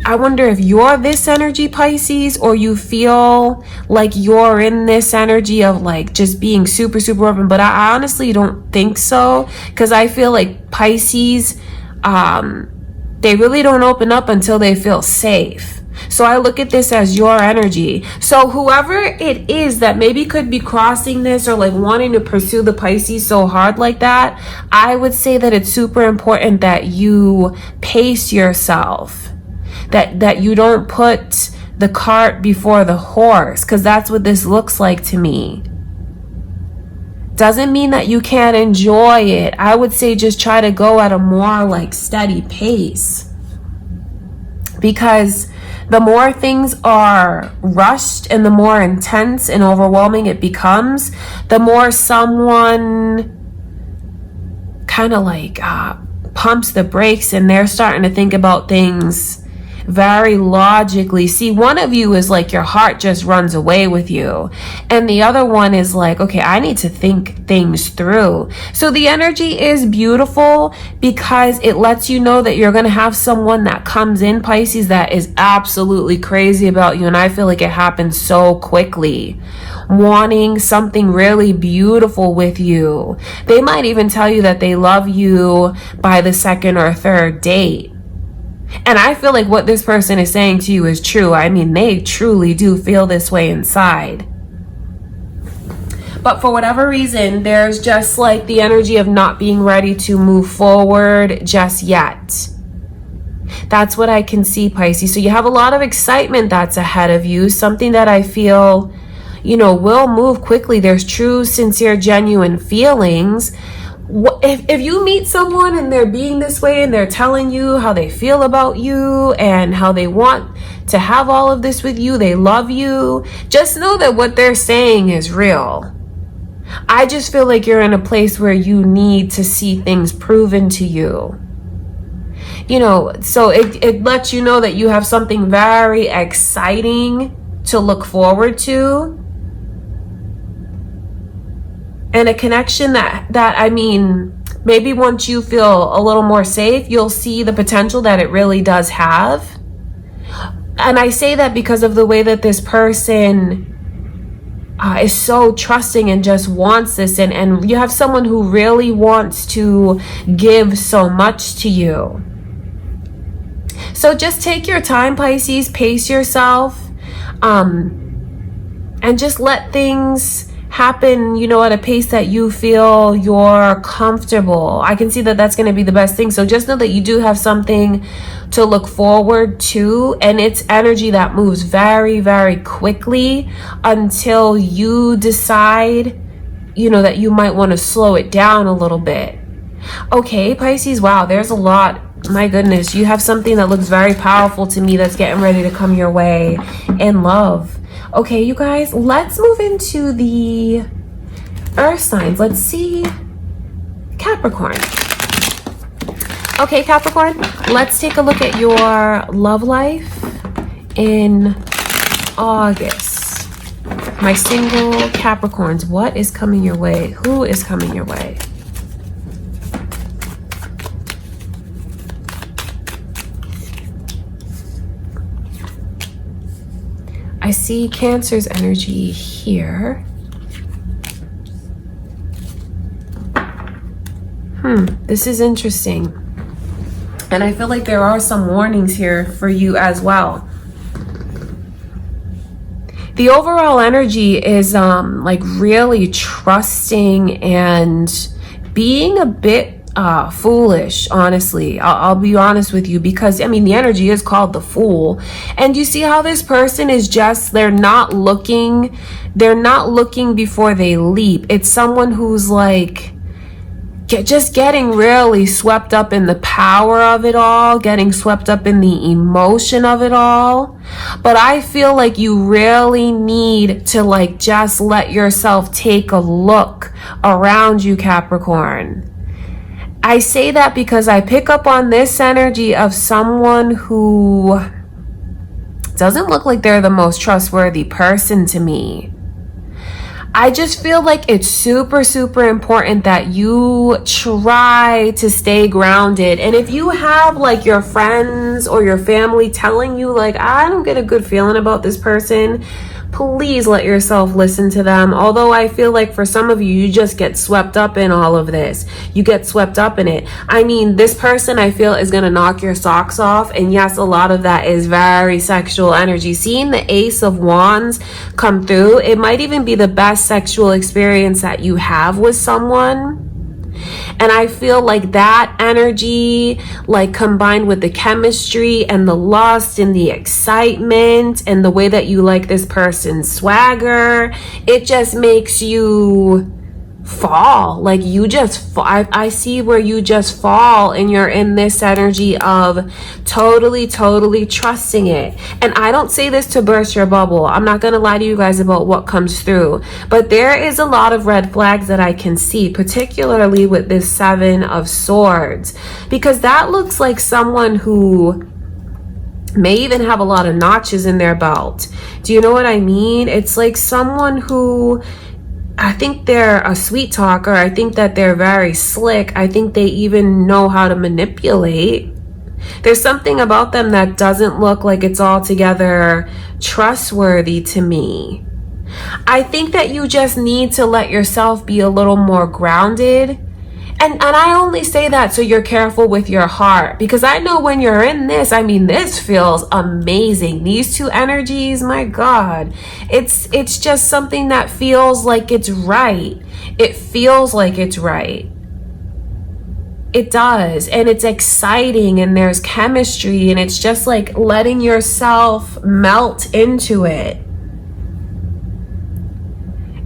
I wonder if you're this energy, Pisces, or you feel like you're in this energy of like just being super, super open. But I honestly don't think so, because I feel like Pisces, they really don't open up until they feel safe. So I look at this as your energy. So whoever it is that maybe could be crossing this or like wanting to pursue the Pisces so hard like that, I would say that it's super important that you pace yourself. That you don't put the cart before the horse, because that's what this looks like to me. Doesn't mean that you can't enjoy it. I would say just try to go at a more like steady pace, because the more things are rushed and the more intense and overwhelming it becomes, the more someone kind of like pumps the brakes, and they're starting to think about things very logically. See, one of you is like your heart just runs away with you, and the other one is like, okay, I need to think things through. So the energy is beautiful because it lets you know that you're going to have someone that comes in, Pisces, that is absolutely crazy about you. And I feel like it happens so quickly, wanting something really beautiful with you. They might even tell you that they love you by the second or third date. And I feel like what this person is saying to you is true. I mean, they truly do feel this way inside. But for whatever reason, there's just like the energy of not being ready to move forward just yet. That's what I can see, Pisces. So you have a lot of excitement that's ahead of you. Something that I feel, you know, will move quickly. There's true, sincere, genuine feelings. If you meet someone and they're being this way and they're telling you how they feel about you and how they want to have all of this with you, they love you, just know that what they're saying is real. I just feel like you're in a place where you need to see things proven to you. You know, so it lets you know that you have something very exciting to look forward to. And a connection that I mean, maybe once you feel a little more safe, you'll see the potential that it really does have. And I say that because of the way that this person is so trusting and just wants this. And you have someone who really wants to give so much to you. So just take your time, Pisces, pace yourself, and just let things happen, you know, at a pace that you feel you're comfortable. I can see that that's going to be the best thing. So just know that you do have something to look forward to, and it's energy that moves very, very quickly until you decide, you know, that you might want to slow it down a little bit. Okay, Pisces, wow, there's a lot. My goodness, you have something that looks very powerful to me that's getting ready to come your way in love. Okay, you guys, let's move into the earth signs. Let's see Capricorn. Okay, Capricorn, let's take a look at your love life in August. My single Capricorns, what is coming your way? Who is coming your way? I see Cancer's energy here. This is interesting. And I feel like there are some warnings here for you as well. The overall energy is like really trusting and being a bit foolish, honestly. I'll be honest with you, because I mean the energy is called the Fool, and you see how this person is just, they're not looking before they leap. It's someone who's like just getting really swept up in the power of it all, getting swept up in the emotion of it all. But I feel like you really need to like just let yourself take a look around you, Capricorn. I say that because I pick up on this energy of someone who doesn't look like they're the most trustworthy person to me. I just feel like it's super, super important that you try to stay grounded. And if you have like your friends or your family telling you like, I don't get a good feeling about this person, please let yourself listen to them. Although I feel like for some of you, you just get swept up in all of this. You get swept up in it. I mean, this person I feel is going to knock your socks off. And yes, a lot of that is very sexual energy. Seeing the Ace of Wands come through, it might even be the best sexual experience that you have with someone. And I feel like that energy, like combined with the chemistry and the lust and the excitement and the way that you like this person's swagger, it just makes you fall. Like you just fall. I see where you just fall, and you're in this energy of totally trusting it. And I don't say this to burst your bubble. I'm not going to lie to you guys about what comes through, but there is a lot of red flags that I can see, particularly with this Seven of Swords, because that looks like someone who may even have a lot of notches in their belt. Do you know what I mean? It's like someone who, I think they're a sweet talker. I think that they're very slick. I think they even know how to manipulate. There's something about them that doesn't look like it's altogether trustworthy to me. I think that you just need to let yourself be a little more grounded. And I only say that so you're careful with your heart, because I know when you're in this, I mean, this feels amazing. These two energies, my God, it's just something that feels like it's right. It feels like it's right. It does. And it's exciting, and there's chemistry, and it's just like letting yourself melt into it.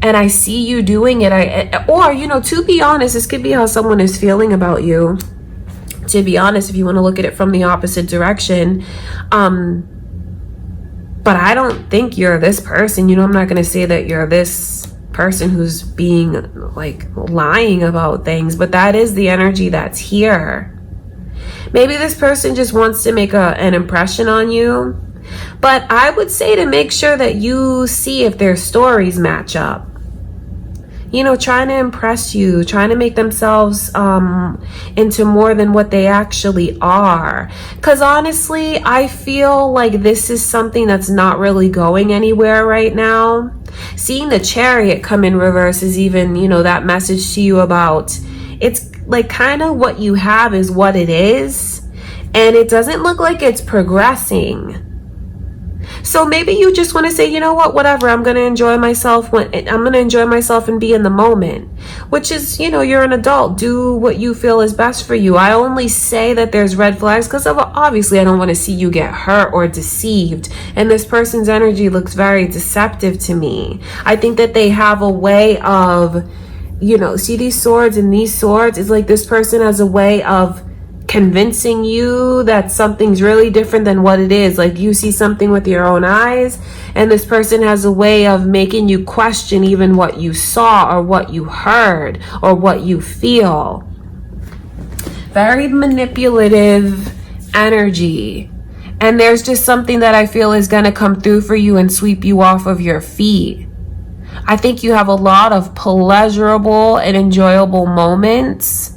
And I see you doing it. Or, you know, to be honest, this could be how someone is feeling about you. To be honest, if you want to look at it from the opposite direction. But I don't think you're this person. You know, I'm not going to say that you're this person who's being like lying about things. But that is the energy that's here. Maybe this person just wants to make an impression on you. But I would say to make sure that you see if their stories match up. You know, trying to impress you, trying to make themselves into more than what they actually are. Because honestly, I feel like this is something that's not really going anywhere right now. Seeing the Chariot come in reverse is even, you know, that message to you about, it's like kind of what you have is what it is. And it doesn't look like it's progressing. So maybe you just want to say, you know what, whatever, I'm going to enjoy myself and be in the moment, which is, you know, you're an adult. Do what you feel is best for you. I only say that there's red flags because obviously I don't want to see you get hurt or deceived. And this person's energy looks very deceptive to me. I think that they have a way of, you know, see these swords and these swords, it's like this person has a way of convincing you that something's really different than what it is. Like you see something with your own eyes, and this person has a way of making you question even what you saw or what you heard or what you feel. Very manipulative energy. And there's just something that I feel is going to come through for you and sweep you off of your feet. I think you have a lot of pleasurable and enjoyable moments.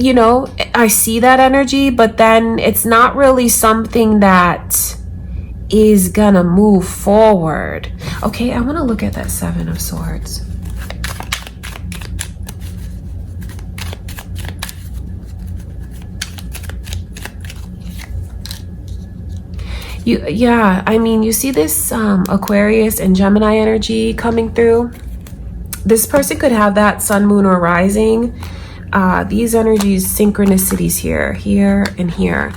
You know, I see that energy, but then it's not really something that is gonna move forward. Okay, I want to look at that Seven of Swords. Yeah, I mean, you see this Aquarius and Gemini energy coming through. This person could have that sun, moon, or rising. These energies, synchronicities here, and here.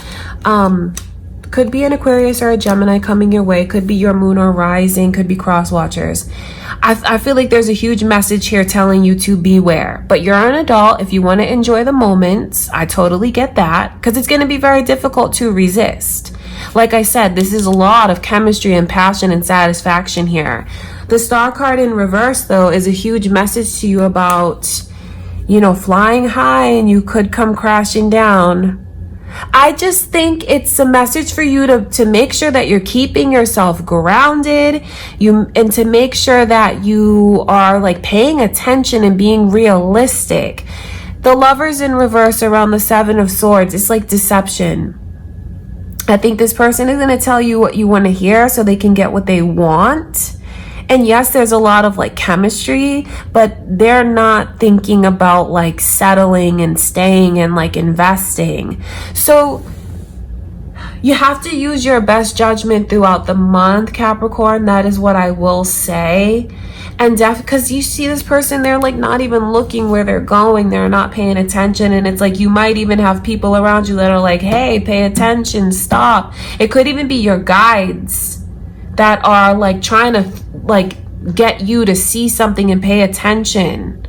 Could be an Aquarius or a Gemini coming your way. Could be your moon or rising. Could be cross watchers. I feel like there's a huge message here telling you to beware. But you're an adult. If you want to enjoy the moments, I totally get that. Because it's going to be very difficult to resist. Like I said, this is a lot of chemistry and passion and satisfaction here. The Star card in reverse, though, is a huge message to you about, you know, flying high and you could come crashing down. I just think it's a message for you to make sure that you're keeping yourself grounded, and to make sure that you are like paying attention and being realistic. The Lovers in reverse around the Seven of Swords, it's like deception. I think this person is going to tell you what you want to hear so they can get what they want. And yes, there's a lot of like chemistry, but they're not thinking about like settling and staying and like investing. So you have to use your best judgment throughout the month, Capricorn. That is what I will say. And because you see this person, they're like not even looking where they're going. They're not paying attention. And it's like you might even have people around you that are like, hey, pay attention, stop. It could even be your guides that are like trying to like get you to see something and pay attention.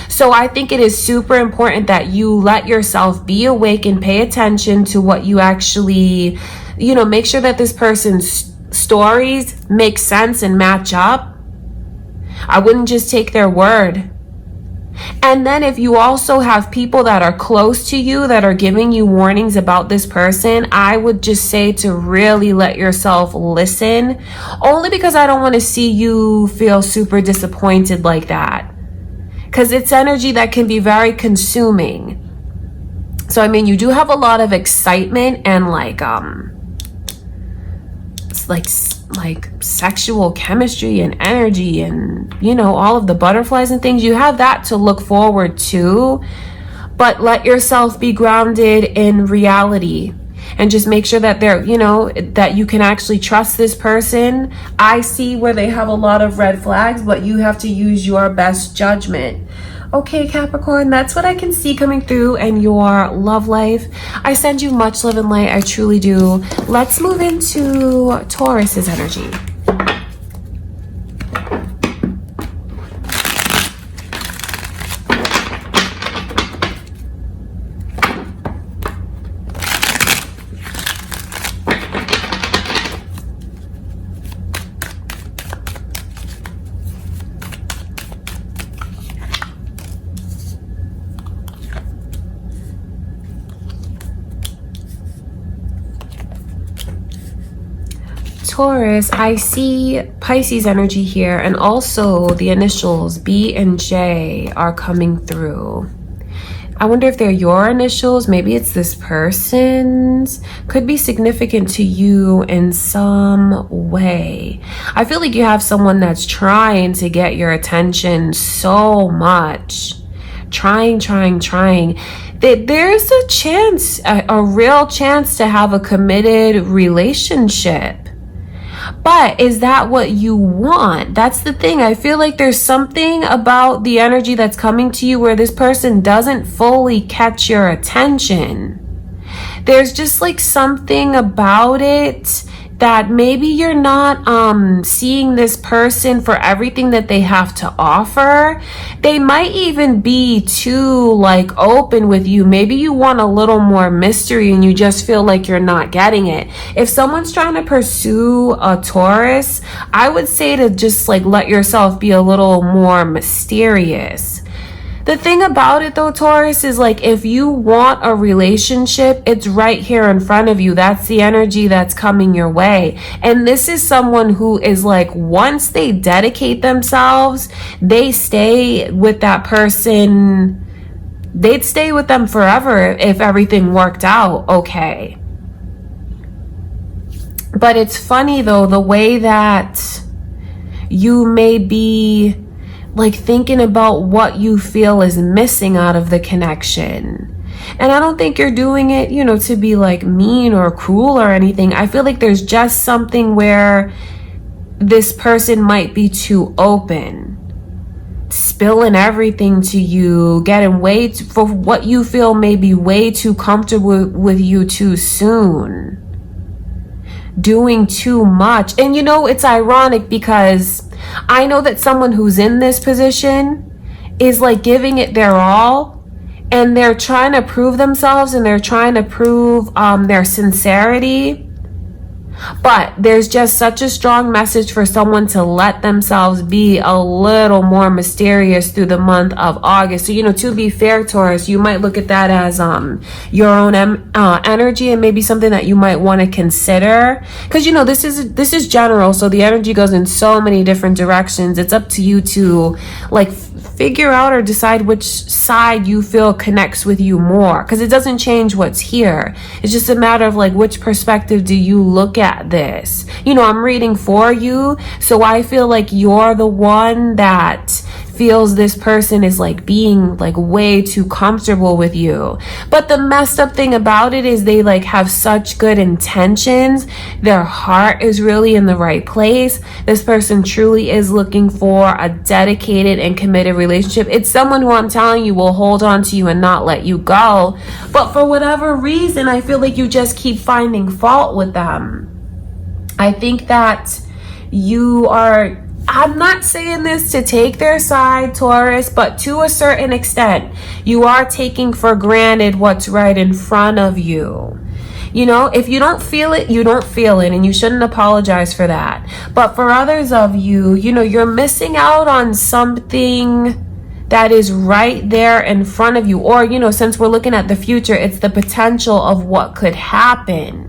So I think it is super important that you let yourself be awake and pay attention to what you actually, you know, make sure that this person's stories make sense and match up. I wouldn't just take their word. And then if you also have people that are close to you that are giving you warnings about this person, I would just say to really let yourself listen, only because I don't want to see you feel super disappointed like that, because it's energy that can be very consuming. So I mean, you do have a lot of excitement and like sexual chemistry and energy and, you know, all of the butterflies and things. You have that to look forward to, but let yourself be grounded in reality and just make sure that they're, you know, that you can actually trust this person. I see where they have a lot of red flags, but you have to use your best judgment. Okay, Capricorn, that's what I can see coming through in your love life. I send you much love and light. I truly do. Let's move into Taurus's energy. Taurus, I see Pisces energy here, and also the initials B and J are coming through. I wonder if they're your initials. Maybe it's this person's. Could be significant to you in some way. I feel like you have someone that's trying to get your attention so much. Trying. that there's a chance, a real chance to have a committed relationship. But is that what you want? That's the thing. I feel like there's something about the energy that's coming to you where this person doesn't fully catch your attention. There's just like something about it that maybe you're not seeing this person for everything that they have to offer. They might even be too like open with you. Maybe you want a little more mystery and you just feel like you're not getting it. If someone's trying to pursue a Taurus, I would say to just like let yourself be a little more mysterious. The thing about it though, Taurus, is like if you want a relationship, it's right here in front of you. That's the energy that's coming your way. And this is someone who is like, once they dedicate themselves, they stay with that person. They'd stay with them forever if everything worked out okay. But it's funny though, the way that you may be like thinking about what you feel is missing out of the connection. And I don't think you're doing it, you know, to be like mean or cruel or anything. I feel like there's just something where this person might be too open, spilling everything to you, getting way too, for what you feel may be way too comfortable with you too soon, doing too much. And you know, it's ironic because I know that someone who's in this position is like giving it their all, and they're trying to prove themselves and they're trying to prove their sincerity. But there's just such a strong message for someone to let themselves be a little more mysterious through the month of August. So, you know, to be fair, Taurus, you might look at that as your own energy, and maybe something that you might want to consider. Because, you know, this is general, so the energy goes in so many different directions. It's up to you to like figure out or decide which side you feel connects with you more, because it doesn't change what's here. It's just a matter of like, which perspective do you look at this? You know, I'm reading for you, so I feel like you're the one that feels this person is like being like way too comfortable with you. But the messed up thing about it is they like have such good intentions. Their heart is really in the right place. This person truly is looking for a dedicated and committed relationship. It's someone who, I'm telling you, will hold on to you and not let you go. But for whatever reason, I feel like you just keep finding fault with them. I think that you are, I'm not saying this to take their side, Taurus, but to a certain extent, you are taking for granted what's right in front of you. You know, if you don't feel it, you don't feel it, and you shouldn't apologize for that. But for others of you, you know, you're missing out on something that is right there in front of you. Or, you know, since we're looking at the future, it's the potential of what could happen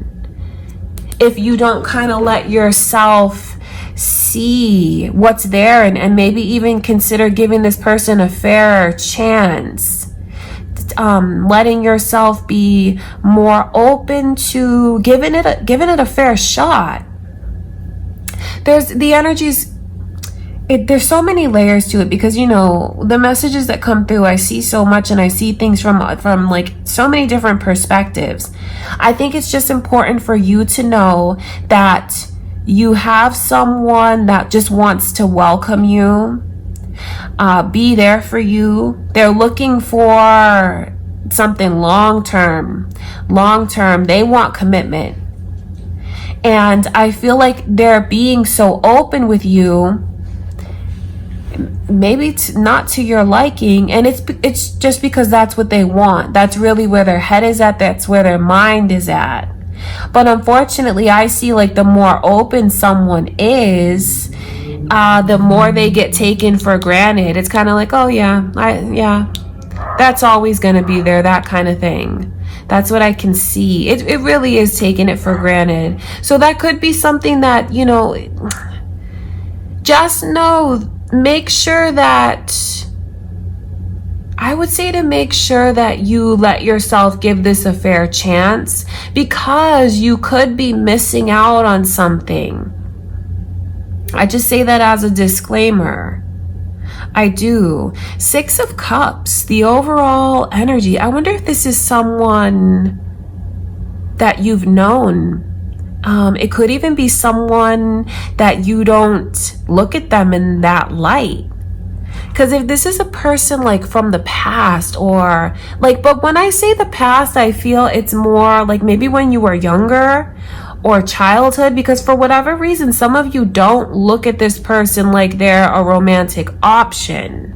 if you don't kind of let yourself see what's there, and maybe even consider giving this person a fair chance. Letting yourself be more open to giving it a fair shot. There's the energies. There's so many layers to it, because, you know, the messages that come through, I see so much, and I see things from like so many different perspectives. I think it's just important for you to know that you have someone that just wants to welcome you, be there for you. They're looking for something long-term. They want commitment. And I feel like they're being so open with you, maybe not to your liking, and it's just because that's what they want. That's really where their head is at. That's where their mind is at. But unfortunately, I see like the more open someone is, the more they get taken for granted. It's kind of like, oh yeah, that's always going to be there, that kind of thing. That's what I can see. It really is taking it for granted. So that could be something that, you know, just know, make sure that, I would say to make sure that you let yourself give this a fair chance, because you could be missing out on something. I just say that as a disclaimer. I do. Six of Cups, the overall energy. I wonder if this is someone that you've known. It could even be someone that you don't look at them in that light. Because if this is a person like from the past or like, but when I say the past, I feel it's more like maybe when you were younger or childhood, because for whatever reason, some of you don't look at this person like they're a romantic option.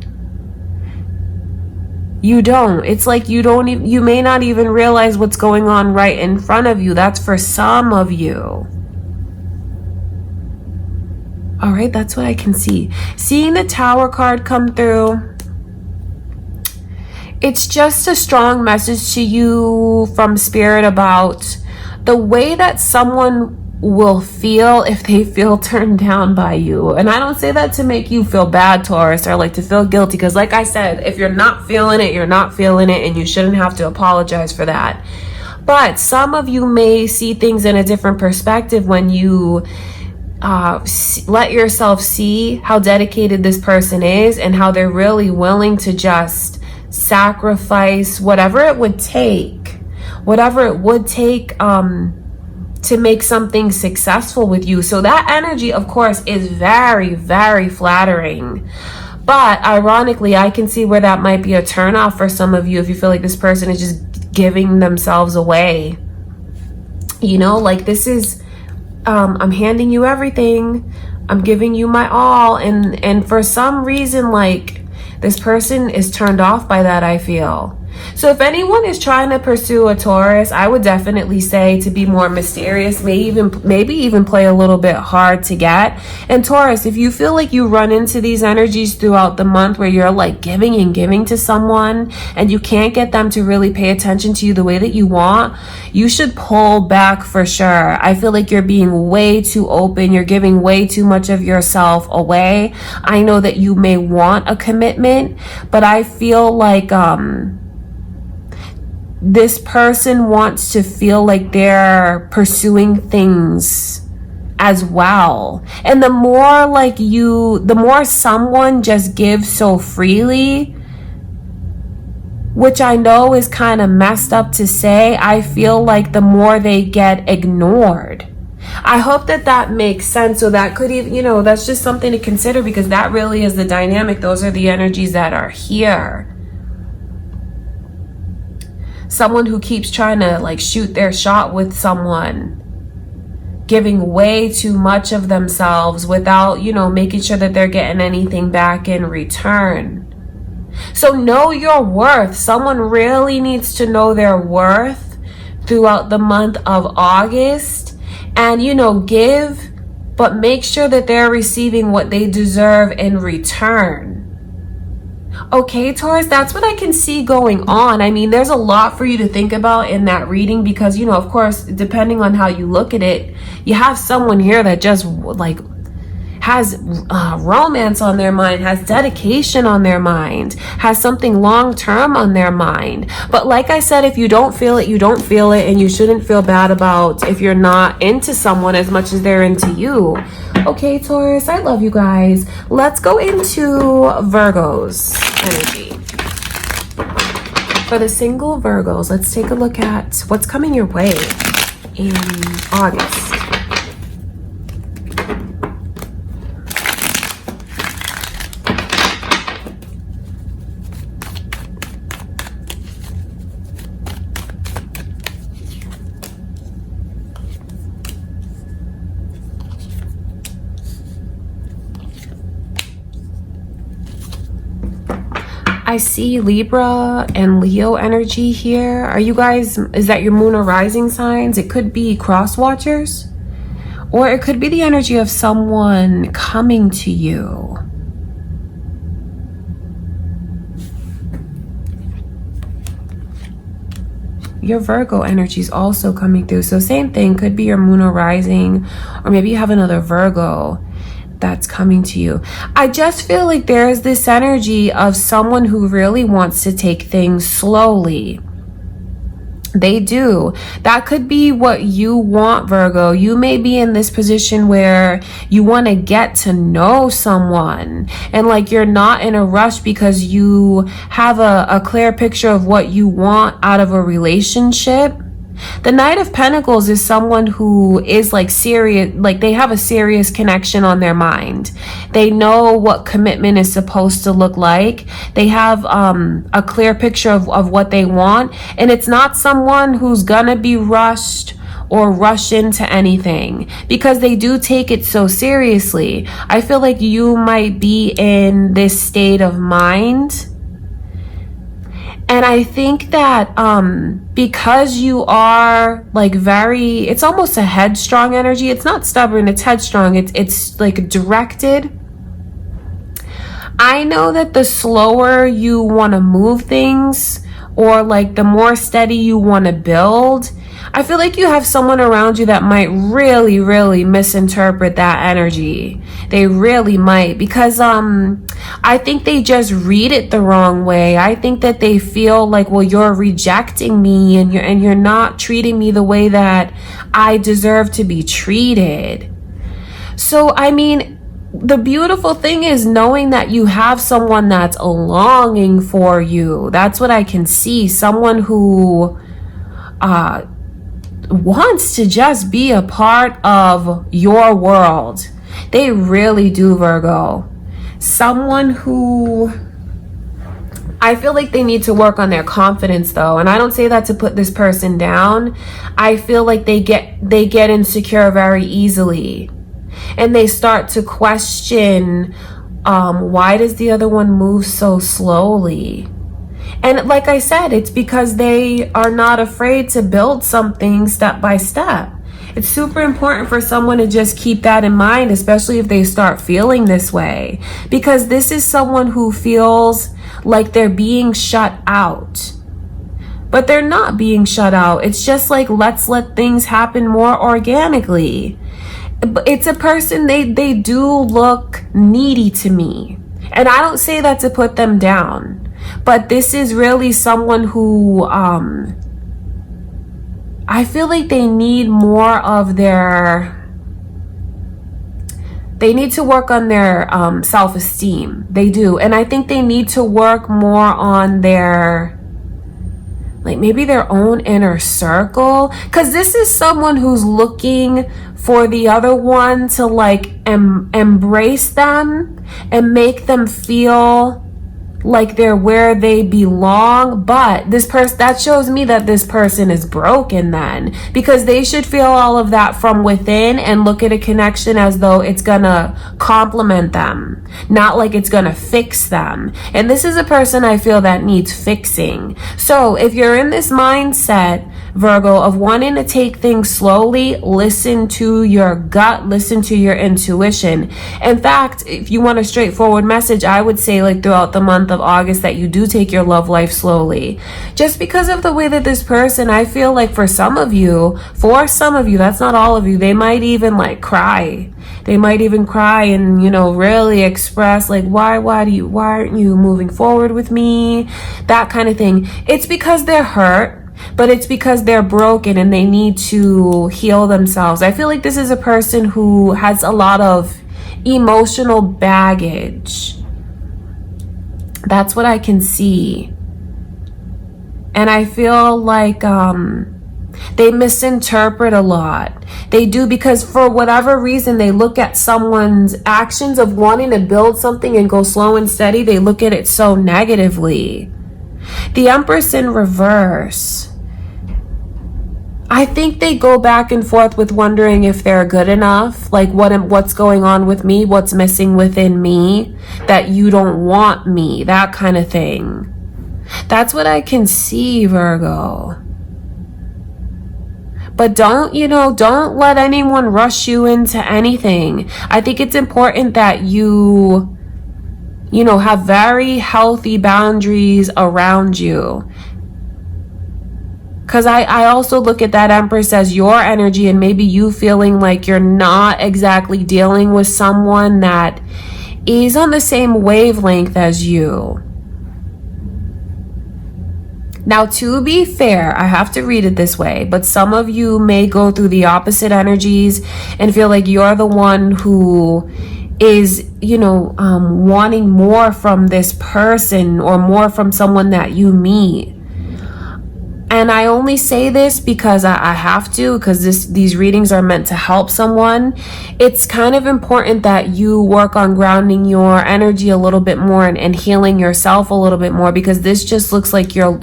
You don't. It's like you don't even, you may not even realize what's going on right in front of you. That's for some of you. All right, that's what I can see. Seeing the Tower card come through, it's just a strong message to you from Spirit about the way that someone will feel if they feel turned down by you. And I don't say that to make you feel bad, Taurus, or like to feel guilty, because like I said, if you're not feeling it, you're not feeling it, and you shouldn't have to apologize for that. But some of you may see things in a different perspective when you let yourself see how dedicated this person is and how they're really willing to just sacrifice whatever it would take to make something successful with you. So that energy, of course, is very, very flattering. But ironically, I can see where that might be a turnoff for some of you if you feel like this person is just giving themselves away. You know, like this is I'm handing you everything, I'm giving you my all, and for some reason, like, this person is turned off by that, I feel. So if anyone is trying to pursue a Taurus, I would definitely say to be more mysterious, maybe even play a little bit hard to get. And Taurus, if you feel like you run into these energies throughout the month where you're like giving and giving to someone and you can't get them to really pay attention to you the way that you want, you should pull back for sure. I feel like you're being way too open. You're giving way too much of yourself away. I know that you may want a commitment, but I feel like this person wants to feel like they're pursuing things as well. And the more someone just gives so freely, which I know is kind of messed up to say, I feel like the more they get ignored. I hope that makes sense. So that could even, that's just something to consider, because that really is the dynamic. Those are the energies that are here. Someone who keeps trying to like shoot their shot with someone, giving way too much of themselves without, making sure that they're getting anything back in return. So know your worth. Someone really needs to know their worth throughout the month of August, and, give, but make sure that they're receiving what they deserve in return. Okay, Taurus, that's what I can see going on. I mean, there's a lot for you to think about in that reading because, of course, depending on how you look at it, you have someone here that just like has romance on their mind, has dedication on their mind, has something long-term on their mind. But like I said, if you don't feel it, you don't feel it, and you shouldn't feel bad about if you're not into someone as much as they're into you. Okay, Taurus, I love you guys. Let's go into Virgo's energy. For the single Virgos, let's take a look at what's coming your way in August. I see Libra and Leo energy here. Are you guys, is that your moon or rising signs? It could be cross watchers, or it could be the energy of someone coming to you. Your Virgo energy is also coming through. So same thing, could be your moon or rising, or maybe you have another Virgo that's coming to you. I just feel like there's this energy of someone who really wants to take things slowly. They do. That could be what you want, Virgo. You may be in this position where you want to get to know someone and like you're not in a rush because you have a clear picture of what you want out of a relationship. The Knight of Pentacles is someone who is like serious, like they have a serious connection on their mind. They know what commitment is supposed to look like. They have a clear picture of what they want. And it's not someone who's gonna be rushed or rush into anything because they do take it so seriously. I feel like you might be in this state of mind. And I think that because you are like very, it's almost a headstrong energy. It's not stubborn, it's headstrong. It's like directed. I know that the slower you want to move things or like the more steady you want to build, I feel like you have someone around you that might really, really misinterpret that energy. They really might, because I think they just read it the wrong way. I think that they feel like, well, you're rejecting me and you're not treating me the way that I deserve to be treated. So, I mean, the beautiful thing is knowing that you have someone that's longing for you. That's what I can see. Someone who wants to just be a part of your world. They really do, Virgo. Someone who, I feel like they need to work on their confidence though. And I don't say that to put this person down. I feel like they get insecure very easily. And they start to question, why does the other one move so slowly? And like I said, it's because they are not afraid to build something step by step. It's super important for someone to just keep that in mind, especially if they start feeling this way. Because this is someone who feels like they're being shut out. But they're not being shut out. It's just like, let's let things happen more organically. It's a person, they do look needy to me. And I don't say that to put them down. But this is really someone who, I feel like they need more of they need to work on their self-esteem. They do. And I think they need to work more on their, like maybe their own inner circle. Because this is someone who's looking for the other one to like embrace them and make them feel like they're where they belong. But this person, that shows me that this person is broken then, because they should feel all of that from within and look at a connection as though it's gonna complement them, not like it's gonna fix them. And this is a person I feel that needs fixing. So if you're in this mindset, Virgo, of wanting to take things slowly, listen to your gut, listen to your intuition. In fact, if you want a straightforward message, I would say like throughout the month of August that you do take your love life slowly. Just because of the way that this person, I feel like for some of you, that's not all of you, they might even like cry. They might even cry and, you know, really express like, why aren't you moving forward with me? That kind of thing. It's because they're hurt. But it's because they're broken and they need to heal themselves. I feel like this is a person who has a lot of emotional baggage. That's what I can see. And I feel like they misinterpret a lot. They do, because for whatever reason, they look at someone's actions of wanting to build something and go slow and steady. They look at it so negatively. The Empress in reverse. I think they go back and forth with wondering if they're good enough. Like what's going on with me? What's missing within me that you don't want me? That kind of thing. That's what I can see, Virgo. But don't let anyone rush you into anything. I think it's important that you have very healthy boundaries around you. Because I also look at that Empress as your energy, and maybe you feeling like you're not exactly dealing with someone that is on the same wavelength as you. Now, to be fair, I have to read it this way, but some of you may go through the opposite energies and feel like you're the one who is, you know, wanting more from this person or more from someone that you meet. And I only say this because I have to, because these readings are meant to help someone. It's kind of important that you work on grounding your energy a little bit more and healing yourself a little bit more, because this just looks like you're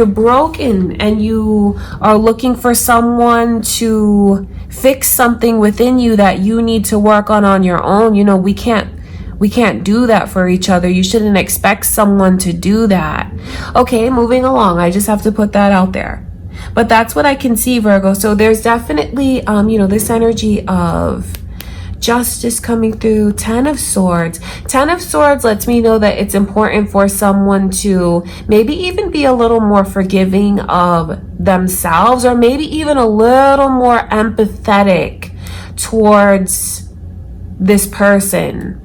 broken and you are looking for someone to fix something within you that you need to work on your own. You know, we can't do that for each other. You shouldn't expect someone to do that. Okay, moving along. I just have to put that out there. But that's what I can see, Virgo. So there's definitely, you know, this energy of justice coming through. 10 of Swords. 10 of Swords lets me know that it's important for someone to maybe even be a little more forgiving of themselves, or maybe even a little more empathetic towards this person.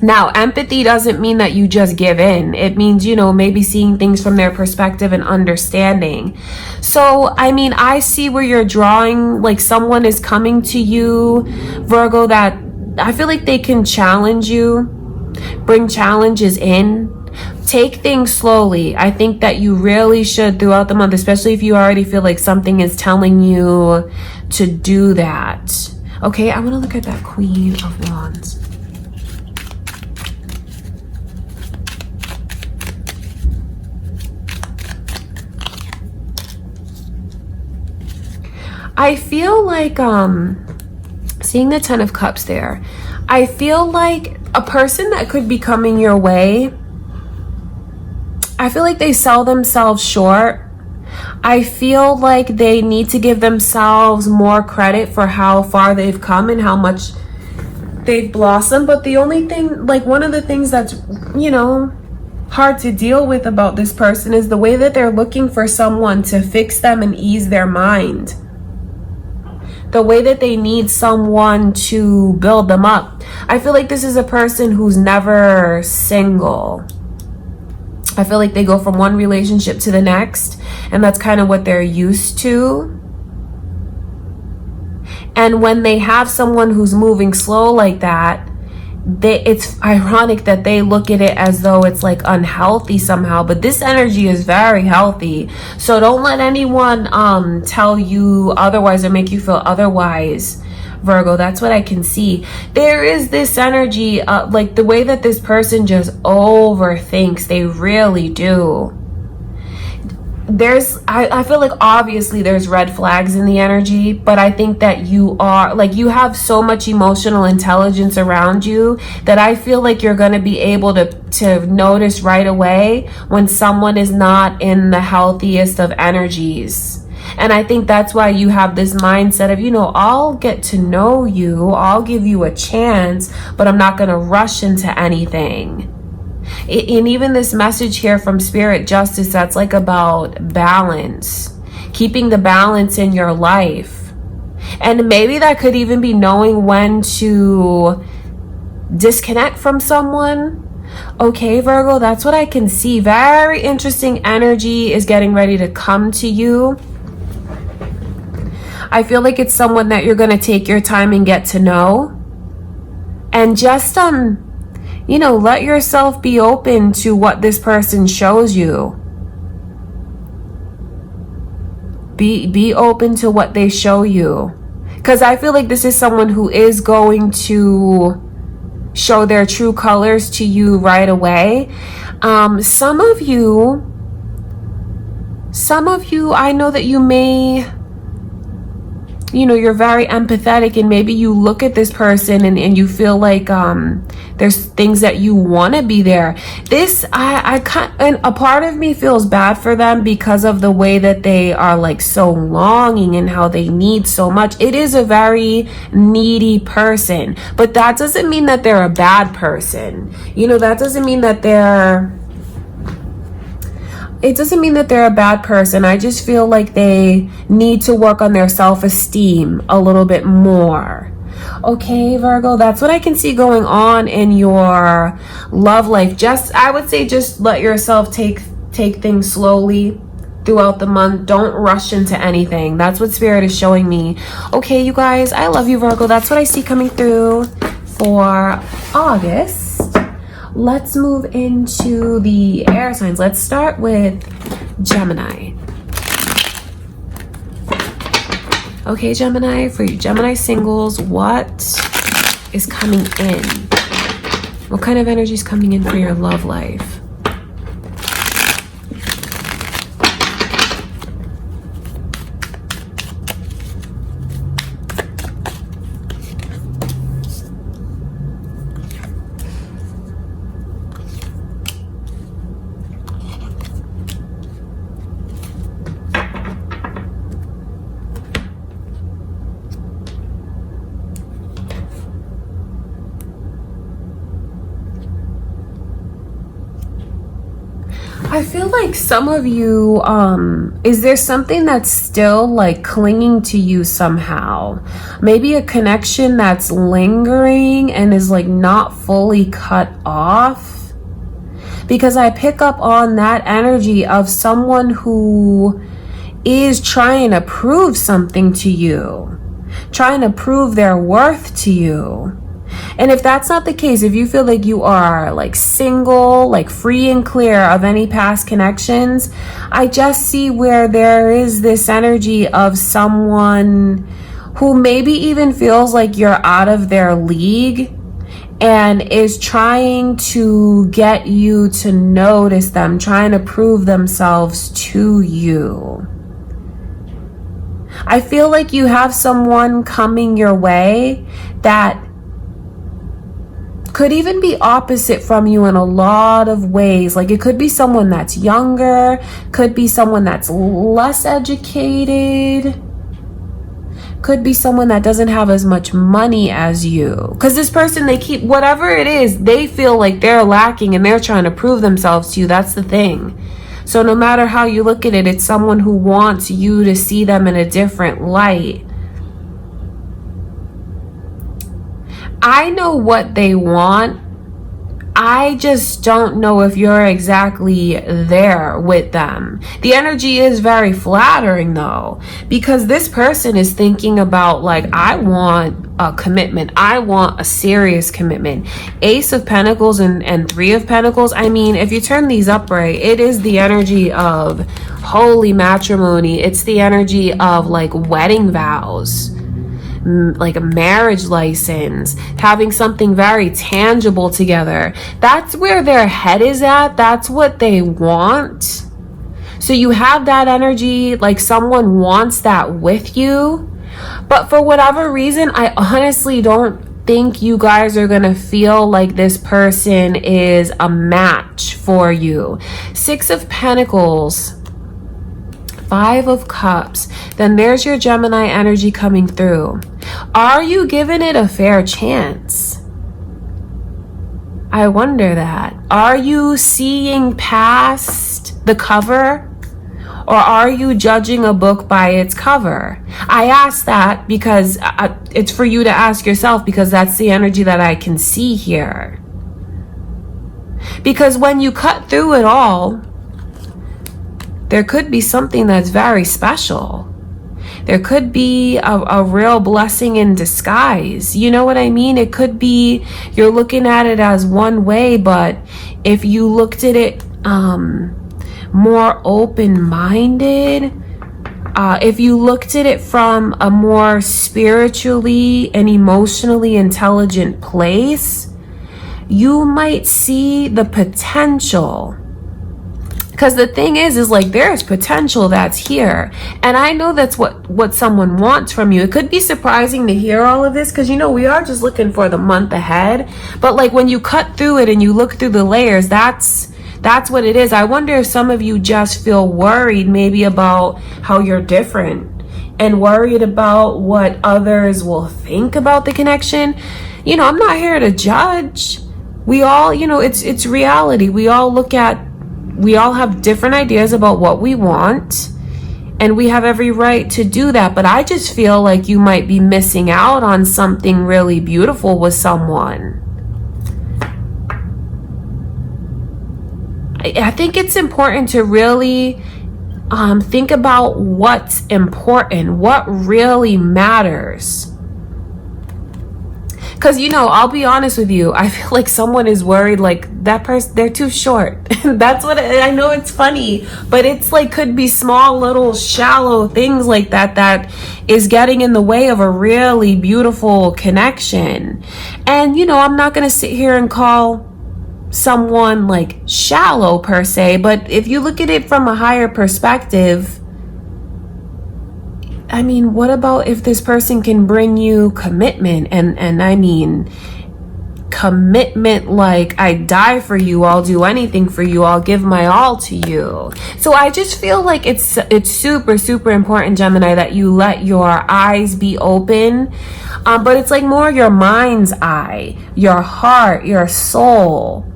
Now, empathy doesn't mean that you just give in. It means, you know, maybe seeing things from their perspective and understanding. So, I mean, I see where you're drawing, like someone is coming to you, Virgo, that I feel like they can challenge you, bring challenges in. Take things slowly. I think that you really should throughout the month, especially if you already feel like something is telling you to do that. Okay, I want to look at that Queen of Wands. I feel like, seeing the 10 of Cups there, I feel like a person that could be coming your way, I feel like they sell themselves short. I feel like they need to give themselves more credit for how far they've come and how much they've blossomed. But the only thing, like one of the things that's, you know, hard to deal with about this person is the way that they're looking for someone to fix them and ease their mind. The way that they need someone to build them up. I feel like this is a person who's never single. I feel like they go from one relationship to the next, and that's kind of what they're used to. And when they have someone who's moving slow like that, it's ironic that they look at it as though it's like unhealthy somehow, but this energy is very healthy. So don't let anyone tell you otherwise or make you feel otherwise, Virgo. That's what I can see. There is this energy, like the way that this person just overthinks. They really do. I feel like obviously there's red flags in the energy, but I think that you are, like, you have so much emotional intelligence around you that I feel like you're going to be able to notice right away when someone is not in the healthiest of energies. And I think that's why you have this mindset of, you know, I'll get to know you, I'll give you a chance, but I'm not going to rush into anything. And even this message here from Spirit, Justice, that's like about balance, keeping the balance in your life. And maybe that could even be knowing when to disconnect from someone. Okay, Virgo, that's what I can see. Very interesting energy is getting ready to come to you. I feel like it's someone that you're going to take your time and get to know. And just, you know, let yourself be open to what this person shows you. Be open to what they show you. Because I feel like this is someone who is going to show their true colors to you right away. Some of you, I know that you may, you know, you're very empathetic, and maybe you look at this person and you feel like there's things that you want to be there. And a part of me feels bad for them because of the way that they are like so longing and how they need so much. It is a very needy person, but that doesn't mean that they're a bad person. You know, that doesn't mean that it doesn't mean that they're a bad person. I just feel like they need to work on their self-esteem a little bit more. Okay, Virgo, that's what I can see going on in your love life. I would say just let yourself take Take things slowly throughout the month. Don't rush into anything. That's what Spirit is showing me. Okay, you guys, I love you, Virgo. That's what I see coming through for August. Let's move into the air signs. Let's start with Gemini. Okay, Gemini, for you Gemini singles, what is coming in? What kind of energy is coming in for your love life? I feel like some of you, is there something that's still like clinging to you somehow? Maybe a connection that's lingering and is like not fully cut off? Because I pick up on that energy of someone who is trying to prove something to you, trying to prove their worth to you. And if that's not the case, if you feel like you are like single, like free and clear of any past connections, I just see where there is this energy of someone who maybe even feels like you're out of their league and is trying to get you to notice them, trying to prove themselves to you. I feel like you have someone coming your way that could even be opposite from you in a lot of ways. Like it could be someone that's younger, could be someone that's less educated, could be someone that doesn't have as much money as you. Because this person, they keep, whatever it is, they feel like they're lacking and they're trying to prove themselves to you. That's the thing. So no matter how you look at it, it's someone who wants you to see them in a different light. I know what they want. I just don't know if you're exactly there with them. The energy is very flattering though, because this person is thinking about like, I want a commitment. I want a serious commitment. Ace of Pentacles and Three of Pentacles. I mean, if you turn these upright, it is the energy of holy matrimony. It's the energy of like wedding vows, like a marriage license, having something very tangible together. That's where their head is at. That's what they want. So you have that energy, like someone wants that with you. But for whatever reason, I honestly don't think you guys are gonna feel like this person is a match for you. Six of Pentacles, Five of Cups. Then there's your Gemini energy coming through. Are you giving it a fair chance? I wonder that. Are you seeing past the cover? Or are you judging a book by its cover? I ask that because it's for you to ask yourself, because that's the energy that I can see here. Because when you cut through it all, there could be something that's very special. There could be a real blessing in disguise. You know what I mean? It could be you're looking at it as one way, but if you looked at it more open-minded, if you looked at it from a more spiritually and emotionally intelligent place, you might see the potential. Because the thing is like there's potential that's here. And I know that's what someone wants from you. It could be surprising to hear all of this because, you know, we are just looking for the month ahead. But like when you cut through it and you look through the layers, that's what it is. I wonder if some of you just feel worried maybe about how you're different and worried about what others will think about the connection. You know, I'm not here to judge. We all, you know, it's reality. We all have different ideas about what we want, and we have every right to do that. But I just feel like you might be missing out on something really beautiful with someone. I think it's important to really think about what's important, what really matters. Because, you know, I'll be honest with you, I feel like someone is worried, like, that person, they're too short. That's what, I know it's funny, but it's like, could be small, little, shallow things like that that is getting in the way of a really beautiful connection. And, you know, I'm not going to sit here and call someone like shallow per se, but if you look at it from a higher perspective, I mean, what about if this person can bring you commitment? And I mean, commitment like, I die for you, I'll do anything for you, I'll give my all to you. So I just feel like it's super, super important, Gemini, that you let your eyes be open. But it's like more your mind's eye, your heart, your soul.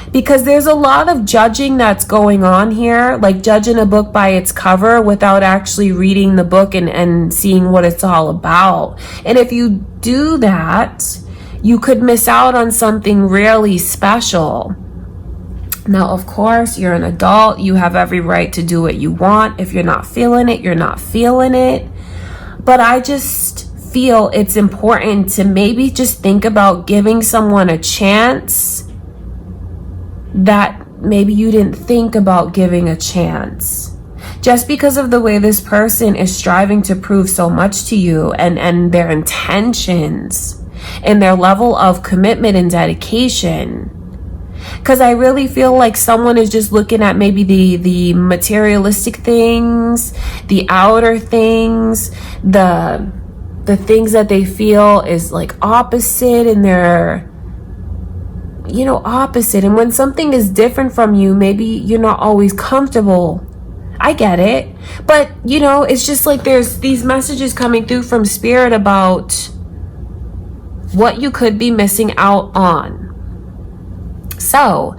Because there's a lot of judging that's going on here, like judging a book by its cover without actually reading the book and seeing what it's all about. And if you do that, you could miss out on something really special. Now, of course, you're an adult. You have every right to do what you want. If you're not feeling it, you're not feeling it. But I just feel it's important to maybe just think about giving someone a chance that maybe you didn't think about giving a chance. Just because of the way this person is striving to prove so much to you, and their intentions and their level of commitment and dedication. Because I really feel like someone is just looking at maybe the materialistic things, the outer things, the things that they feel is like opposite in their, you know, opposite. And when something is different from you, maybe you're not always comfortable. I get it. But, you know, it's just like there's these messages coming through from spirit about what you could be missing out on. So,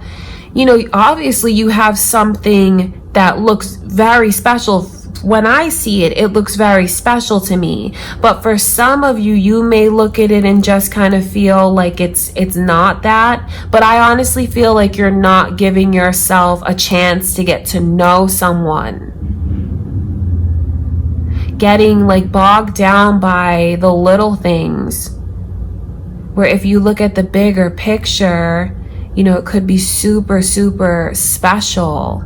you know, obviously you have something that looks very special. When I see it, it looks very special to me. But for some of you, you may look at it and just kind of feel like it's not that. But I honestly feel like you're not giving yourself a chance to get to know someone. Getting like bogged down by the little things. Where if you look at the bigger picture, you know, it could be super, super special.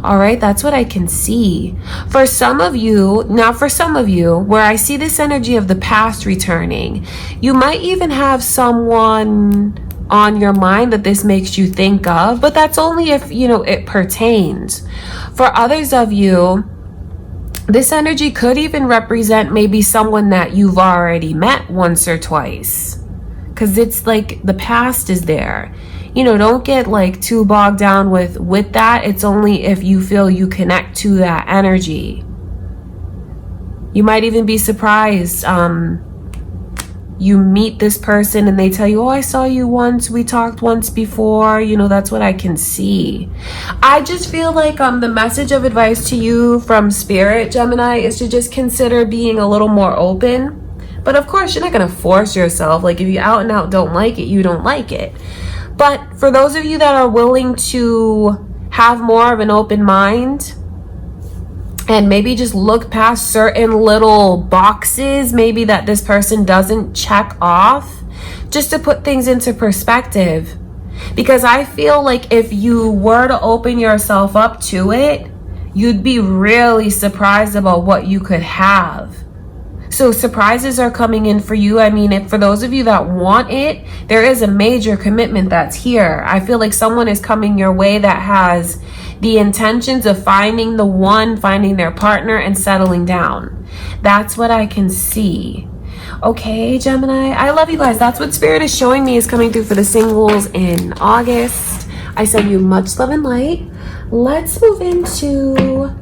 All right, that's what I can see. For some of you, where I see this energy of the past returning, you might even have someone on your mind that this makes you think of, but that's only if, you know, it pertains. For others of you, this energy could even represent maybe someone that you've already met once or twice. Because it's like the past is there. You know, don't get like too bogged down with that. It's only if you feel you connect to that energy. You might even be surprised. You meet this person and they tell you, oh, I saw you once. We talked once before. You know, that's what I can see. I just feel like the message of advice to you from Spirit, Gemini, is to just consider being a little more open. But of course, you're not going to force yourself. Like if you out and out don't like it, you don't like it. But for those of you that are willing to have more of an open mind and maybe just look past certain little boxes, maybe that this person doesn't check off, just to put things into perspective. Because I feel like if you were to open yourself up to it, you'd be really surprised about what you could have. So surprises are coming in for you. I mean, for those of you that want it, there is a major commitment that's here. I feel like someone is coming your way that has the intentions of finding the one, finding their partner, and settling down. That's what I can see. Okay, Gemini, I love you guys. That's what Spirit is showing me is coming through for the singles in August. I send you much love and light. Let's move into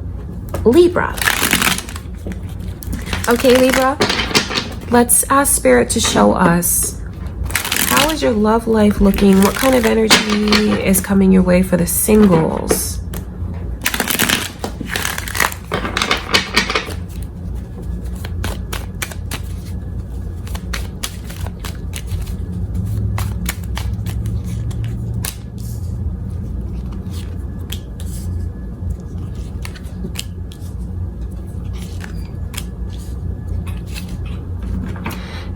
Libra. Okay, Libra, let's ask Spirit to show us, how is your love life looking? What kind of energy is coming your way for the singles?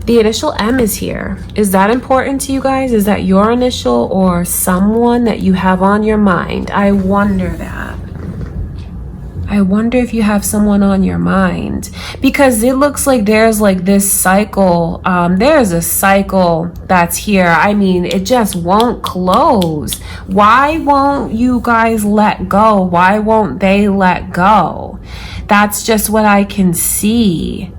The initial M is here. Is that important to you guys? Is that your initial or someone that you have on your mind? I wonder that. I wonder if you have someone on your mind, because it looks like there's like this cycle. There's a cycle that's here. I mean, it just won't close. Why won't you guys let go? Why won't they let go? That's just what I can see.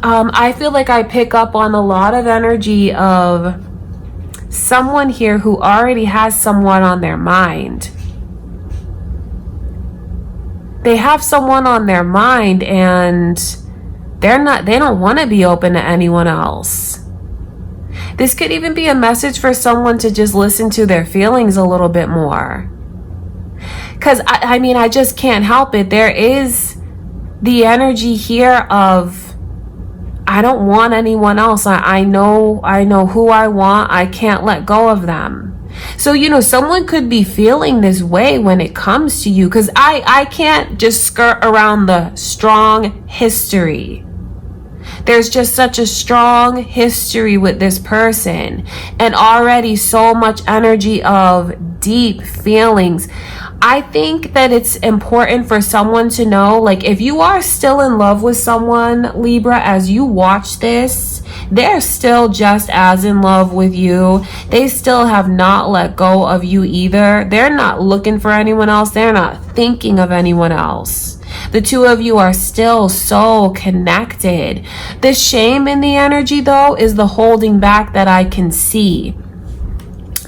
I feel like I pick up on a lot of energy of someone here who already has someone on their mind. They have someone on their mind and they don't want to be open to anyone else. This could even be a message for someone to just listen to their feelings a little bit more. Because I mean, I just can't help it. There is the energy here of, I don't want anyone else. I know who I want. I can't let go of them. So, you know, someone could be feeling this way when it comes to you, because I can't just skirt around the strong history. There's just such a strong history with this person, and already so much energy of deep feelings. I think that it's important for someone to know, like, if you are still in love with someone, Libra, as you watch this, they're still just as in love with you. They still have not let go of you either. They're not looking for anyone else. They're not thinking of anyone else. The two of you are still so connected. The shame in the energy, though, is the holding back that I can see.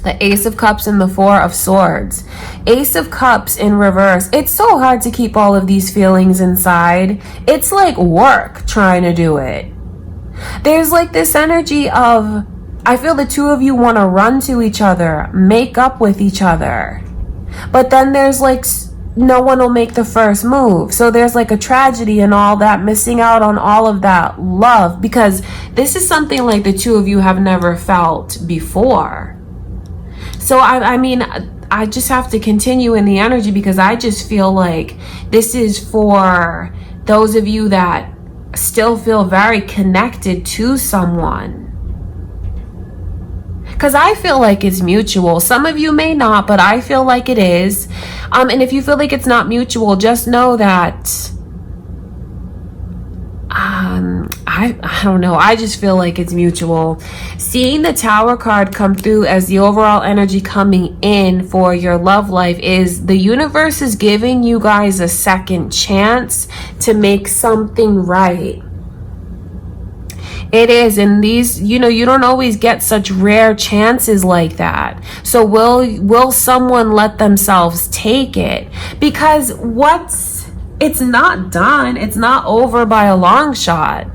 The Ace of Cups and the Four of Swords. Ace of Cups in reverse. It's so hard to keep all of these feelings inside. It's like work trying to do it. There's like this energy of, I feel the two of you want to run to each other, make up with each other. But then there's like, no one will make the first move. So there's like a tragedy and all that, missing out on all of that love, because this is something like the two of you have never felt before. So I mean, I just have to continue in the energy, because I just feel like this is for those of you that still feel very connected to someone. Because I feel like it's mutual. Some of you may not, but I feel like it is. And if you feel like it's not mutual, just know that I don't know. I just feel like it's mutual. Seeing the Tower card come through as the overall energy coming in for your love life is the universe is giving you guys a second chance to make something right. It is, and these, you know, you don't always get such rare chances like that. So will someone let themselves take it? Because it's not done. It's not over by a long shot.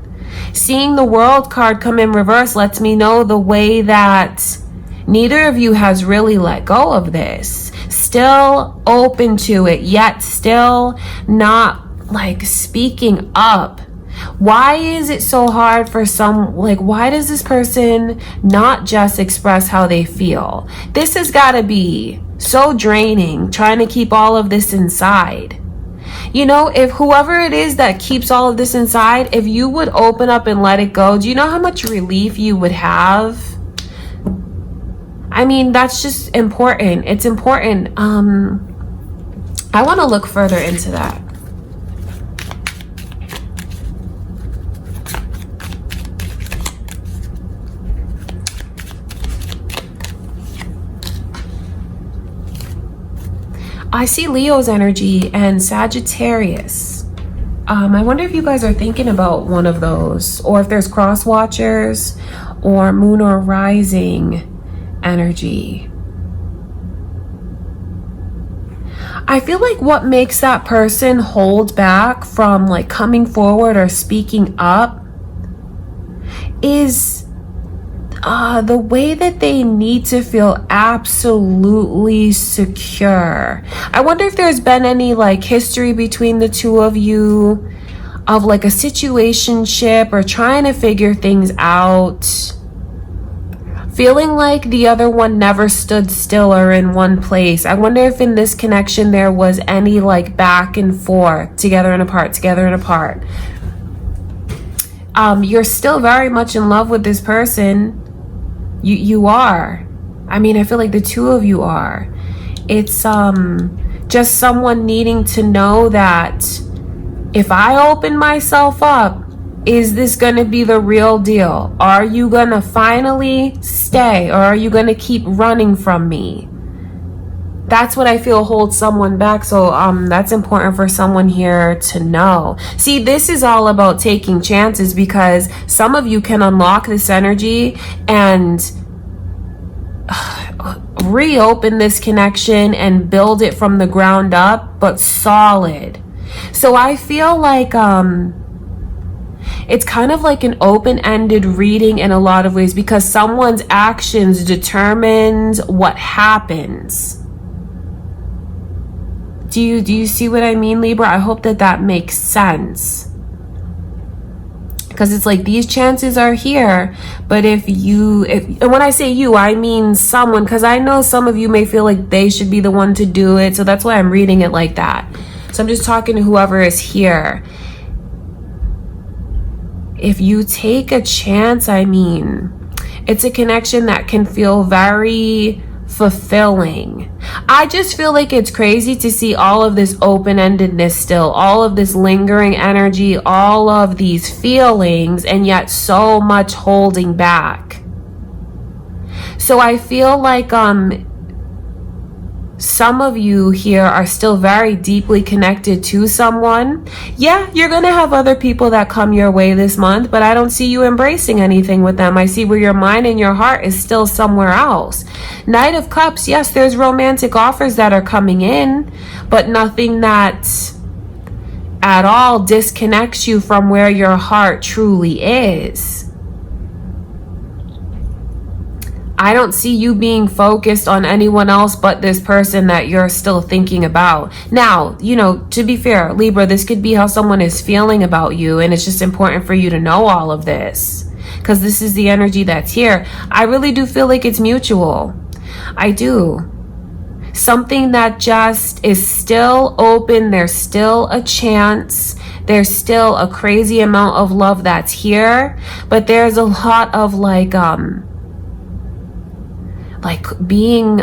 Seeing the World card come in reverse lets me know the way that neither of you has really let go of this. Still open to it, yet still not like speaking up. Why is it so hard for some, like, why does this person not just express how they feel? This has got to be so draining, trying to keep all of this inside. You know, if whoever it is that keeps all of this inside, if you would open up and let it go, do you know how much relief you would have? I mean, that's just important. It's important. I want to look further into that. I see Leo's energy and Sagittarius. I wonder if you guys are thinking about one of those, or if there's cross watchers or moon or rising energy. I feel like what makes that person hold back from like coming forward or speaking up is the way that they need to feel absolutely secure. I wonder if there's been any like history between the two of you of like a situationship or trying to figure things out, feeling like the other one never stood still or in one place. I wonder if in this connection there was any like back and forth, together and apart, together and apart. You're still very much in love with this person. You are. I mean, I feel like the two of you are. It's just someone needing to know that if I open myself up, is this gonna be the real deal? Are you gonna finally stay, or are you gonna keep running from me? That's what I feel holds someone back. So that's important for someone here to know. See, this is all about taking chances, because some of you can unlock this energy and reopen this connection and build it from the ground up, but solid. So I feel like it's kind of like an open-ended reading in a lot of ways, because someone's actions determines what happens. Do you see what I mean, Libra? I hope that makes sense. Because it's like these chances are here, but and when I say you, I mean someone, because I know some of you may feel like they should be the one to do it, so that's why I'm reading it like that. So I'm just talking to whoever is here. If you take a chance, I mean, it's a connection that can feel very fulfilling. I just feel like it's crazy to see all of this open-endedness still, all of this lingering energy, all of these feelings, and yet so much holding back. So I feel like some of you here are still very deeply connected to someone. Yeah, you're gonna have other people that come your way this month, but I don't see you embracing anything with them. I see where your mind and your heart is still somewhere else. Knight of Cups, yes, there's romantic offers that are coming in, but nothing that at all disconnects you from where your heart truly is. I don't see you being focused on anyone else but this person that you're still thinking about. Now, to be fair, Libra, this could be how someone is feeling about you, and it's just important for you to know all of this, because this is the energy that's here. I really do feel like it's mutual. I do. Something that just is still open. There's still a chance. There's still a crazy amount of love that's here, but there's a lot of like being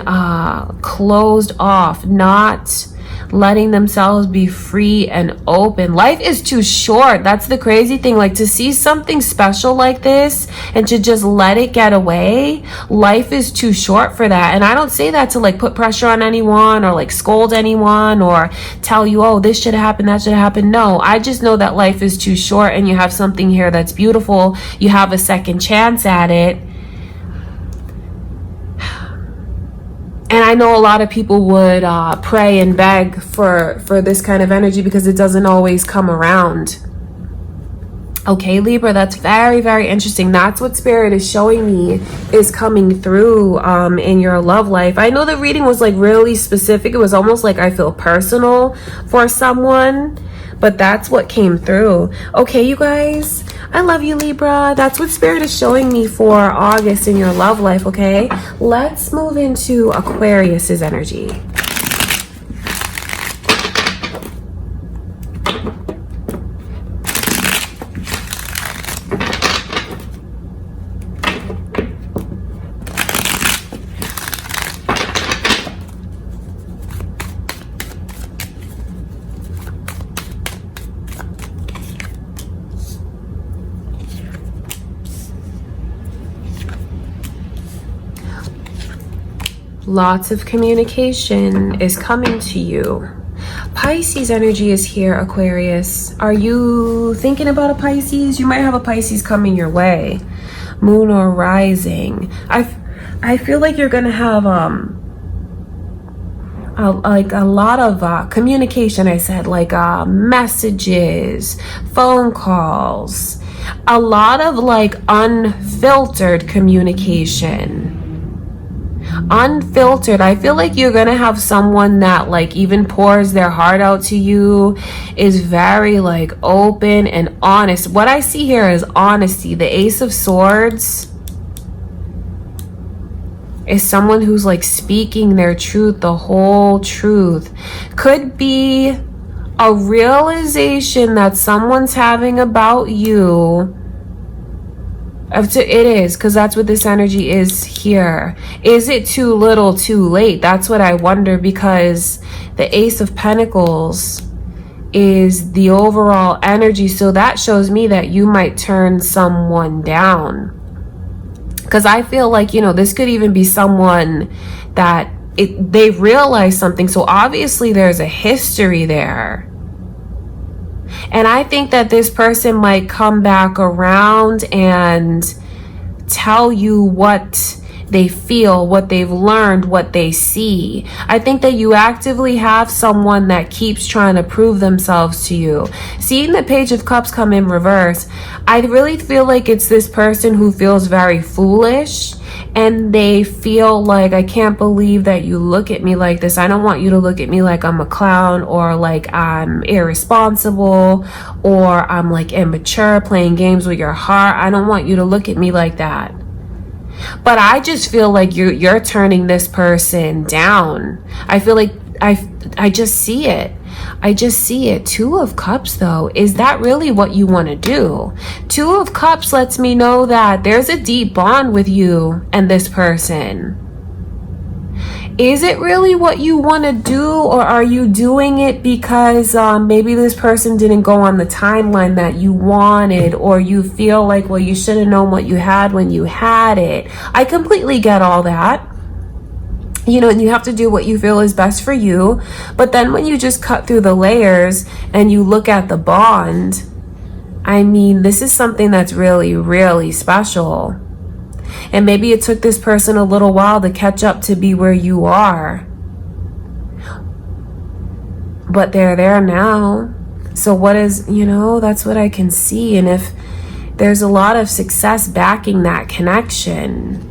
closed off, not letting themselves be free and open. Life is too short. That's the crazy thing. Like, to see something special like this and to just let it get away, life is too short for that. And I don't say that to like put pressure on anyone or like scold anyone or tell you, oh, this should happen, that should happen. No, I just know that life is too short, and you have something here that's beautiful. You have a second chance at it. And I know a lot of people would pray and beg for this kind of energy, because it doesn't always come around. Okay, Libra, that's very, very interesting. That's what Spirit is showing me is coming through in your love life. I know the reading was like really specific. It was almost like I feel personal for someone, but that's what came through. Okay, you guys, I love you, Libra. That's what Spirit is showing me for August in your love life, okay? Let's move into Aquarius's energy. Lots of communication is coming to you. Pisces energy is here, Aquarius. Are you thinking about a Pisces? You might have a Pisces coming your way. Moon or rising. I feel like you're gonna have a lot of communication. I said like messages, phone calls, a lot of like unfiltered communication. Unfiltered. I feel like you're gonna have someone that like even pours their heart out to you, is very like open and honest. What I see here is honesty. The Ace of Swords is someone who's like speaking their truth, the whole truth. Could be a realization that someone's having about you It is, because that's what this energy is here. Is it too little, too late? That's what I wonder, because the Ace of Pentacles is the overall energy. So that shows me that you might turn someone down. Because I feel like, you know, this could even be someone that they realize something. So obviously there's a history there. And I think that this person might come back around and tell you what they feel, what they've learned, what they see. I think that you actively have someone that keeps trying to prove themselves to you. Seeing the Page of Cups come in reverse, I really feel like it's this person who feels very foolish, and they feel like, I can't believe that you look at me like this. I don't want you to look at me like I'm a clown, or like I'm irresponsible, or I'm like immature, playing games with your heart. I don't want you to look at me like that. But I just feel like you're turning this person down. I feel like I just see it. I just see it. Two of Cups, though. Is that really what you want to do? Two of Cups lets me know that there's a deep bond with you and this person. Is it really what you want to do, or are you doing it because maybe this person didn't go on the timeline that you wanted, or you feel like, well, you should have known what you had when you had it? I completely get all that. You know, and you have to do what you feel is best for you. But then when you just cut through the layers and you look at the bond, I mean, this is something that's really, really special. And maybe it took this person a little while to catch up to be where you are. But they're there now. So what is, you know, that's what I can see. And if there's a lot of success backing that connection.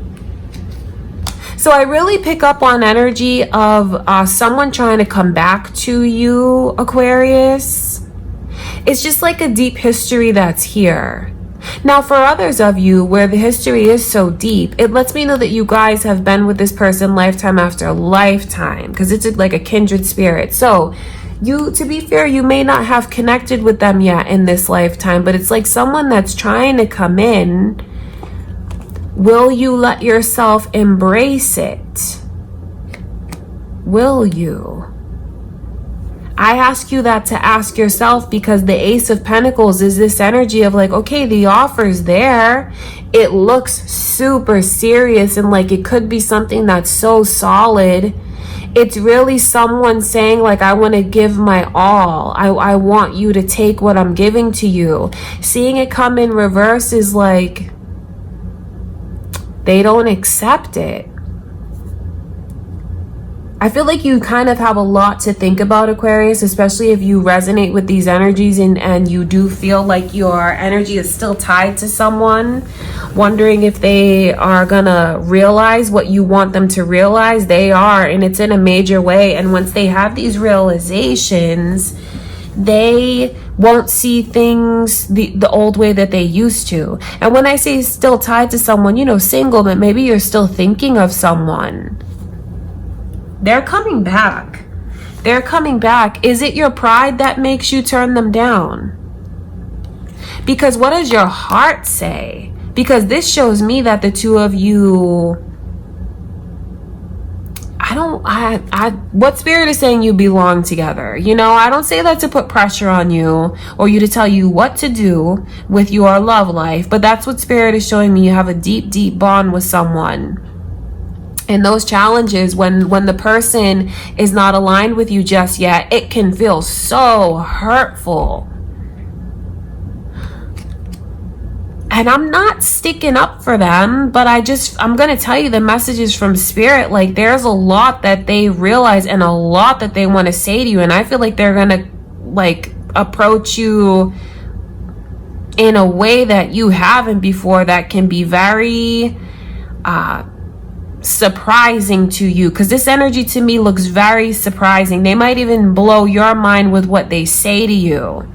So I really pick up on energy of someone trying to come back to you, Aquarius. It's just like a deep history that's here. Now, for others of you where the history is so deep, it lets me know that you guys have been with this person lifetime after lifetime, because it's like a kindred spirit. So you, to be fair, you may not have connected with them yet in this lifetime, but it's like someone that's trying to come in. Will you let yourself embrace it? Will you? I ask you that to ask yourself, because the Ace of Pentacles is this energy of like, okay, the offer's there. It looks super serious, and like it could be something that's so solid. It's really someone saying like, I want to give my all. I want you to take what I'm giving to you. Seeing it come in reverse is like, they don't accept it. I feel like you kind of have a lot to think about, Aquarius, especially if you resonate with these energies and you do feel like your energy is still tied to someone, wondering if they are gonna realize what you want them to realize. They are, and it's in a major way. And once they have these realizations, they won't see things the old way that they used to. And when I say still tied to someone, you know, single, but maybe you're still thinking of someone. They're coming back. They're coming back. Is it your pride that makes you turn them down? Because what does your heart say? Because this shows me that the two of you, what spirit is saying you belong together. You know, I don't say that to put pressure on you or you to tell you what to do with your love life, but that's what spirit is showing me. You have a deep, deep bond with someone. And those challenges, when the person is not aligned with you just yet, it can feel so hurtful. And I'm not sticking up for them, but I'm going to tell you the messages from spirit. Like, there's a lot that they realize and a lot that they want to say to you. And I feel like they're going to like approach you in a way that you haven't before, that can be very surprising to you, because this energy to me looks very surprising. They might even blow your mind with what they say to you.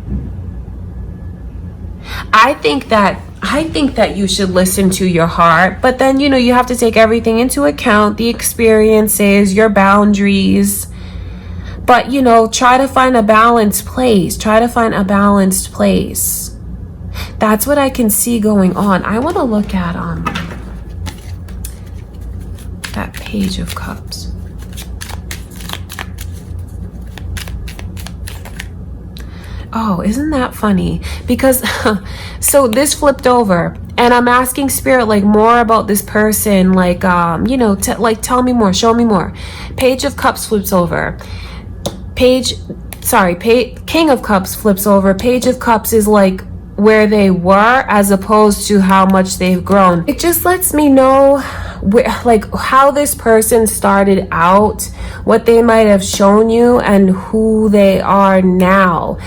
I think that you should listen to your heart, but then, you know, you have to take everything into account, the experiences, your boundaries. But, you know, try to find a balanced place. Try to find a balanced place. That's what I can see going on. I want to look at that Page of Cups. Oh, isn't that funny? Because so this flipped over, and I'm asking Spirit like more about this person, like you know, like tell me more, show me more. Page of Cups flips over. King of Cups flips over. Page of Cups is like where they were as opposed to how much they've grown. It just lets me know like how this person started out, what they might have shown you, and who they are now.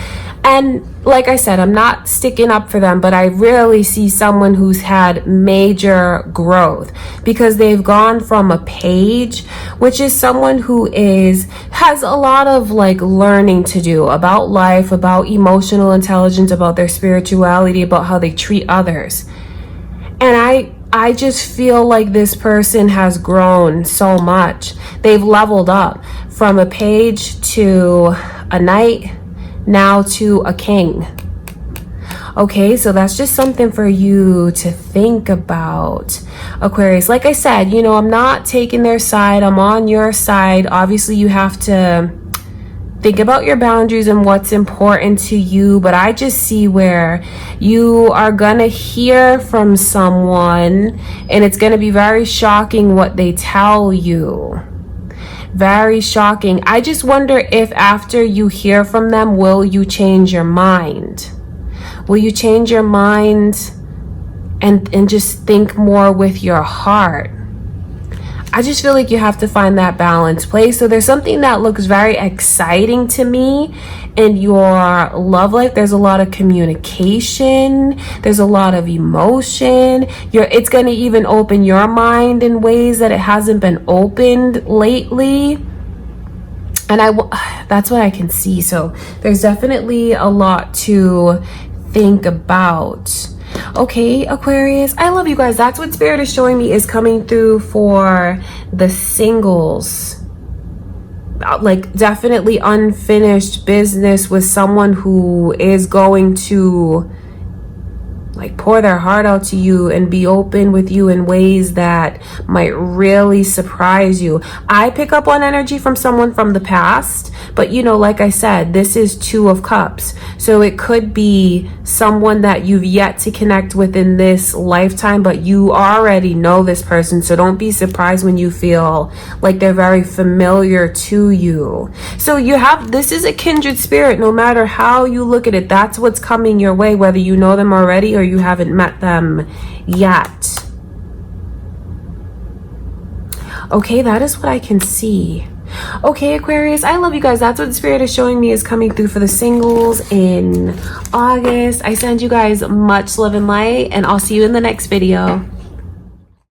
And like I said, I'm not sticking up for them, but I really see someone who's had major growth, because they've gone from a page, which is someone who has a lot of like learning to do about life, about emotional intelligence, about their spirituality, about how they treat others. And I just feel like this person has grown so much. They've leveled up from a page to a knight, now to a king. Okay, so that's just something for you to think about, Aquarius. Like I said, you know, I'm not taking their side. I'm on your side. Obviously, you have to think about your boundaries and what's important to you. But I just see where you are gonna hear from someone, and it's gonna be very shocking what they tell you. Very shocking. I just wonder if after you hear from them, will you change your mind? Will you change your mind and just think more with your heart? I just feel like you have to find that balanced place. So there's something that looks very exciting to me in your love life. There's a lot of communication. There's a lot of emotion. It's going to even open your mind in ways that it hasn't been opened lately. And that's what I can see. So there's definitely a lot to think about. Okay, Aquarius, I love you guys. That's what Spirit is showing me is coming through for the singles. Like definitely unfinished business with someone who is going to like pour their heart out to you and be open with you in ways that might really surprise you. I pick up on energy from someone from the past, but you know, like I said, this is Two of Cups. So it could be someone that you've yet to connect with in this lifetime, but you already know this person. So don't be surprised when you feel like they're very familiar to you. So this is a kindred spirit. No matter how you look at it, that's what's coming your way, whether you know them already or you haven't met them yet. Okay, that is what I can see. Okay, Aquarius, I love you guys. That's what Spirit is showing me is coming through for the singles in August. I send you guys much love and light, and I'll see you in the next video.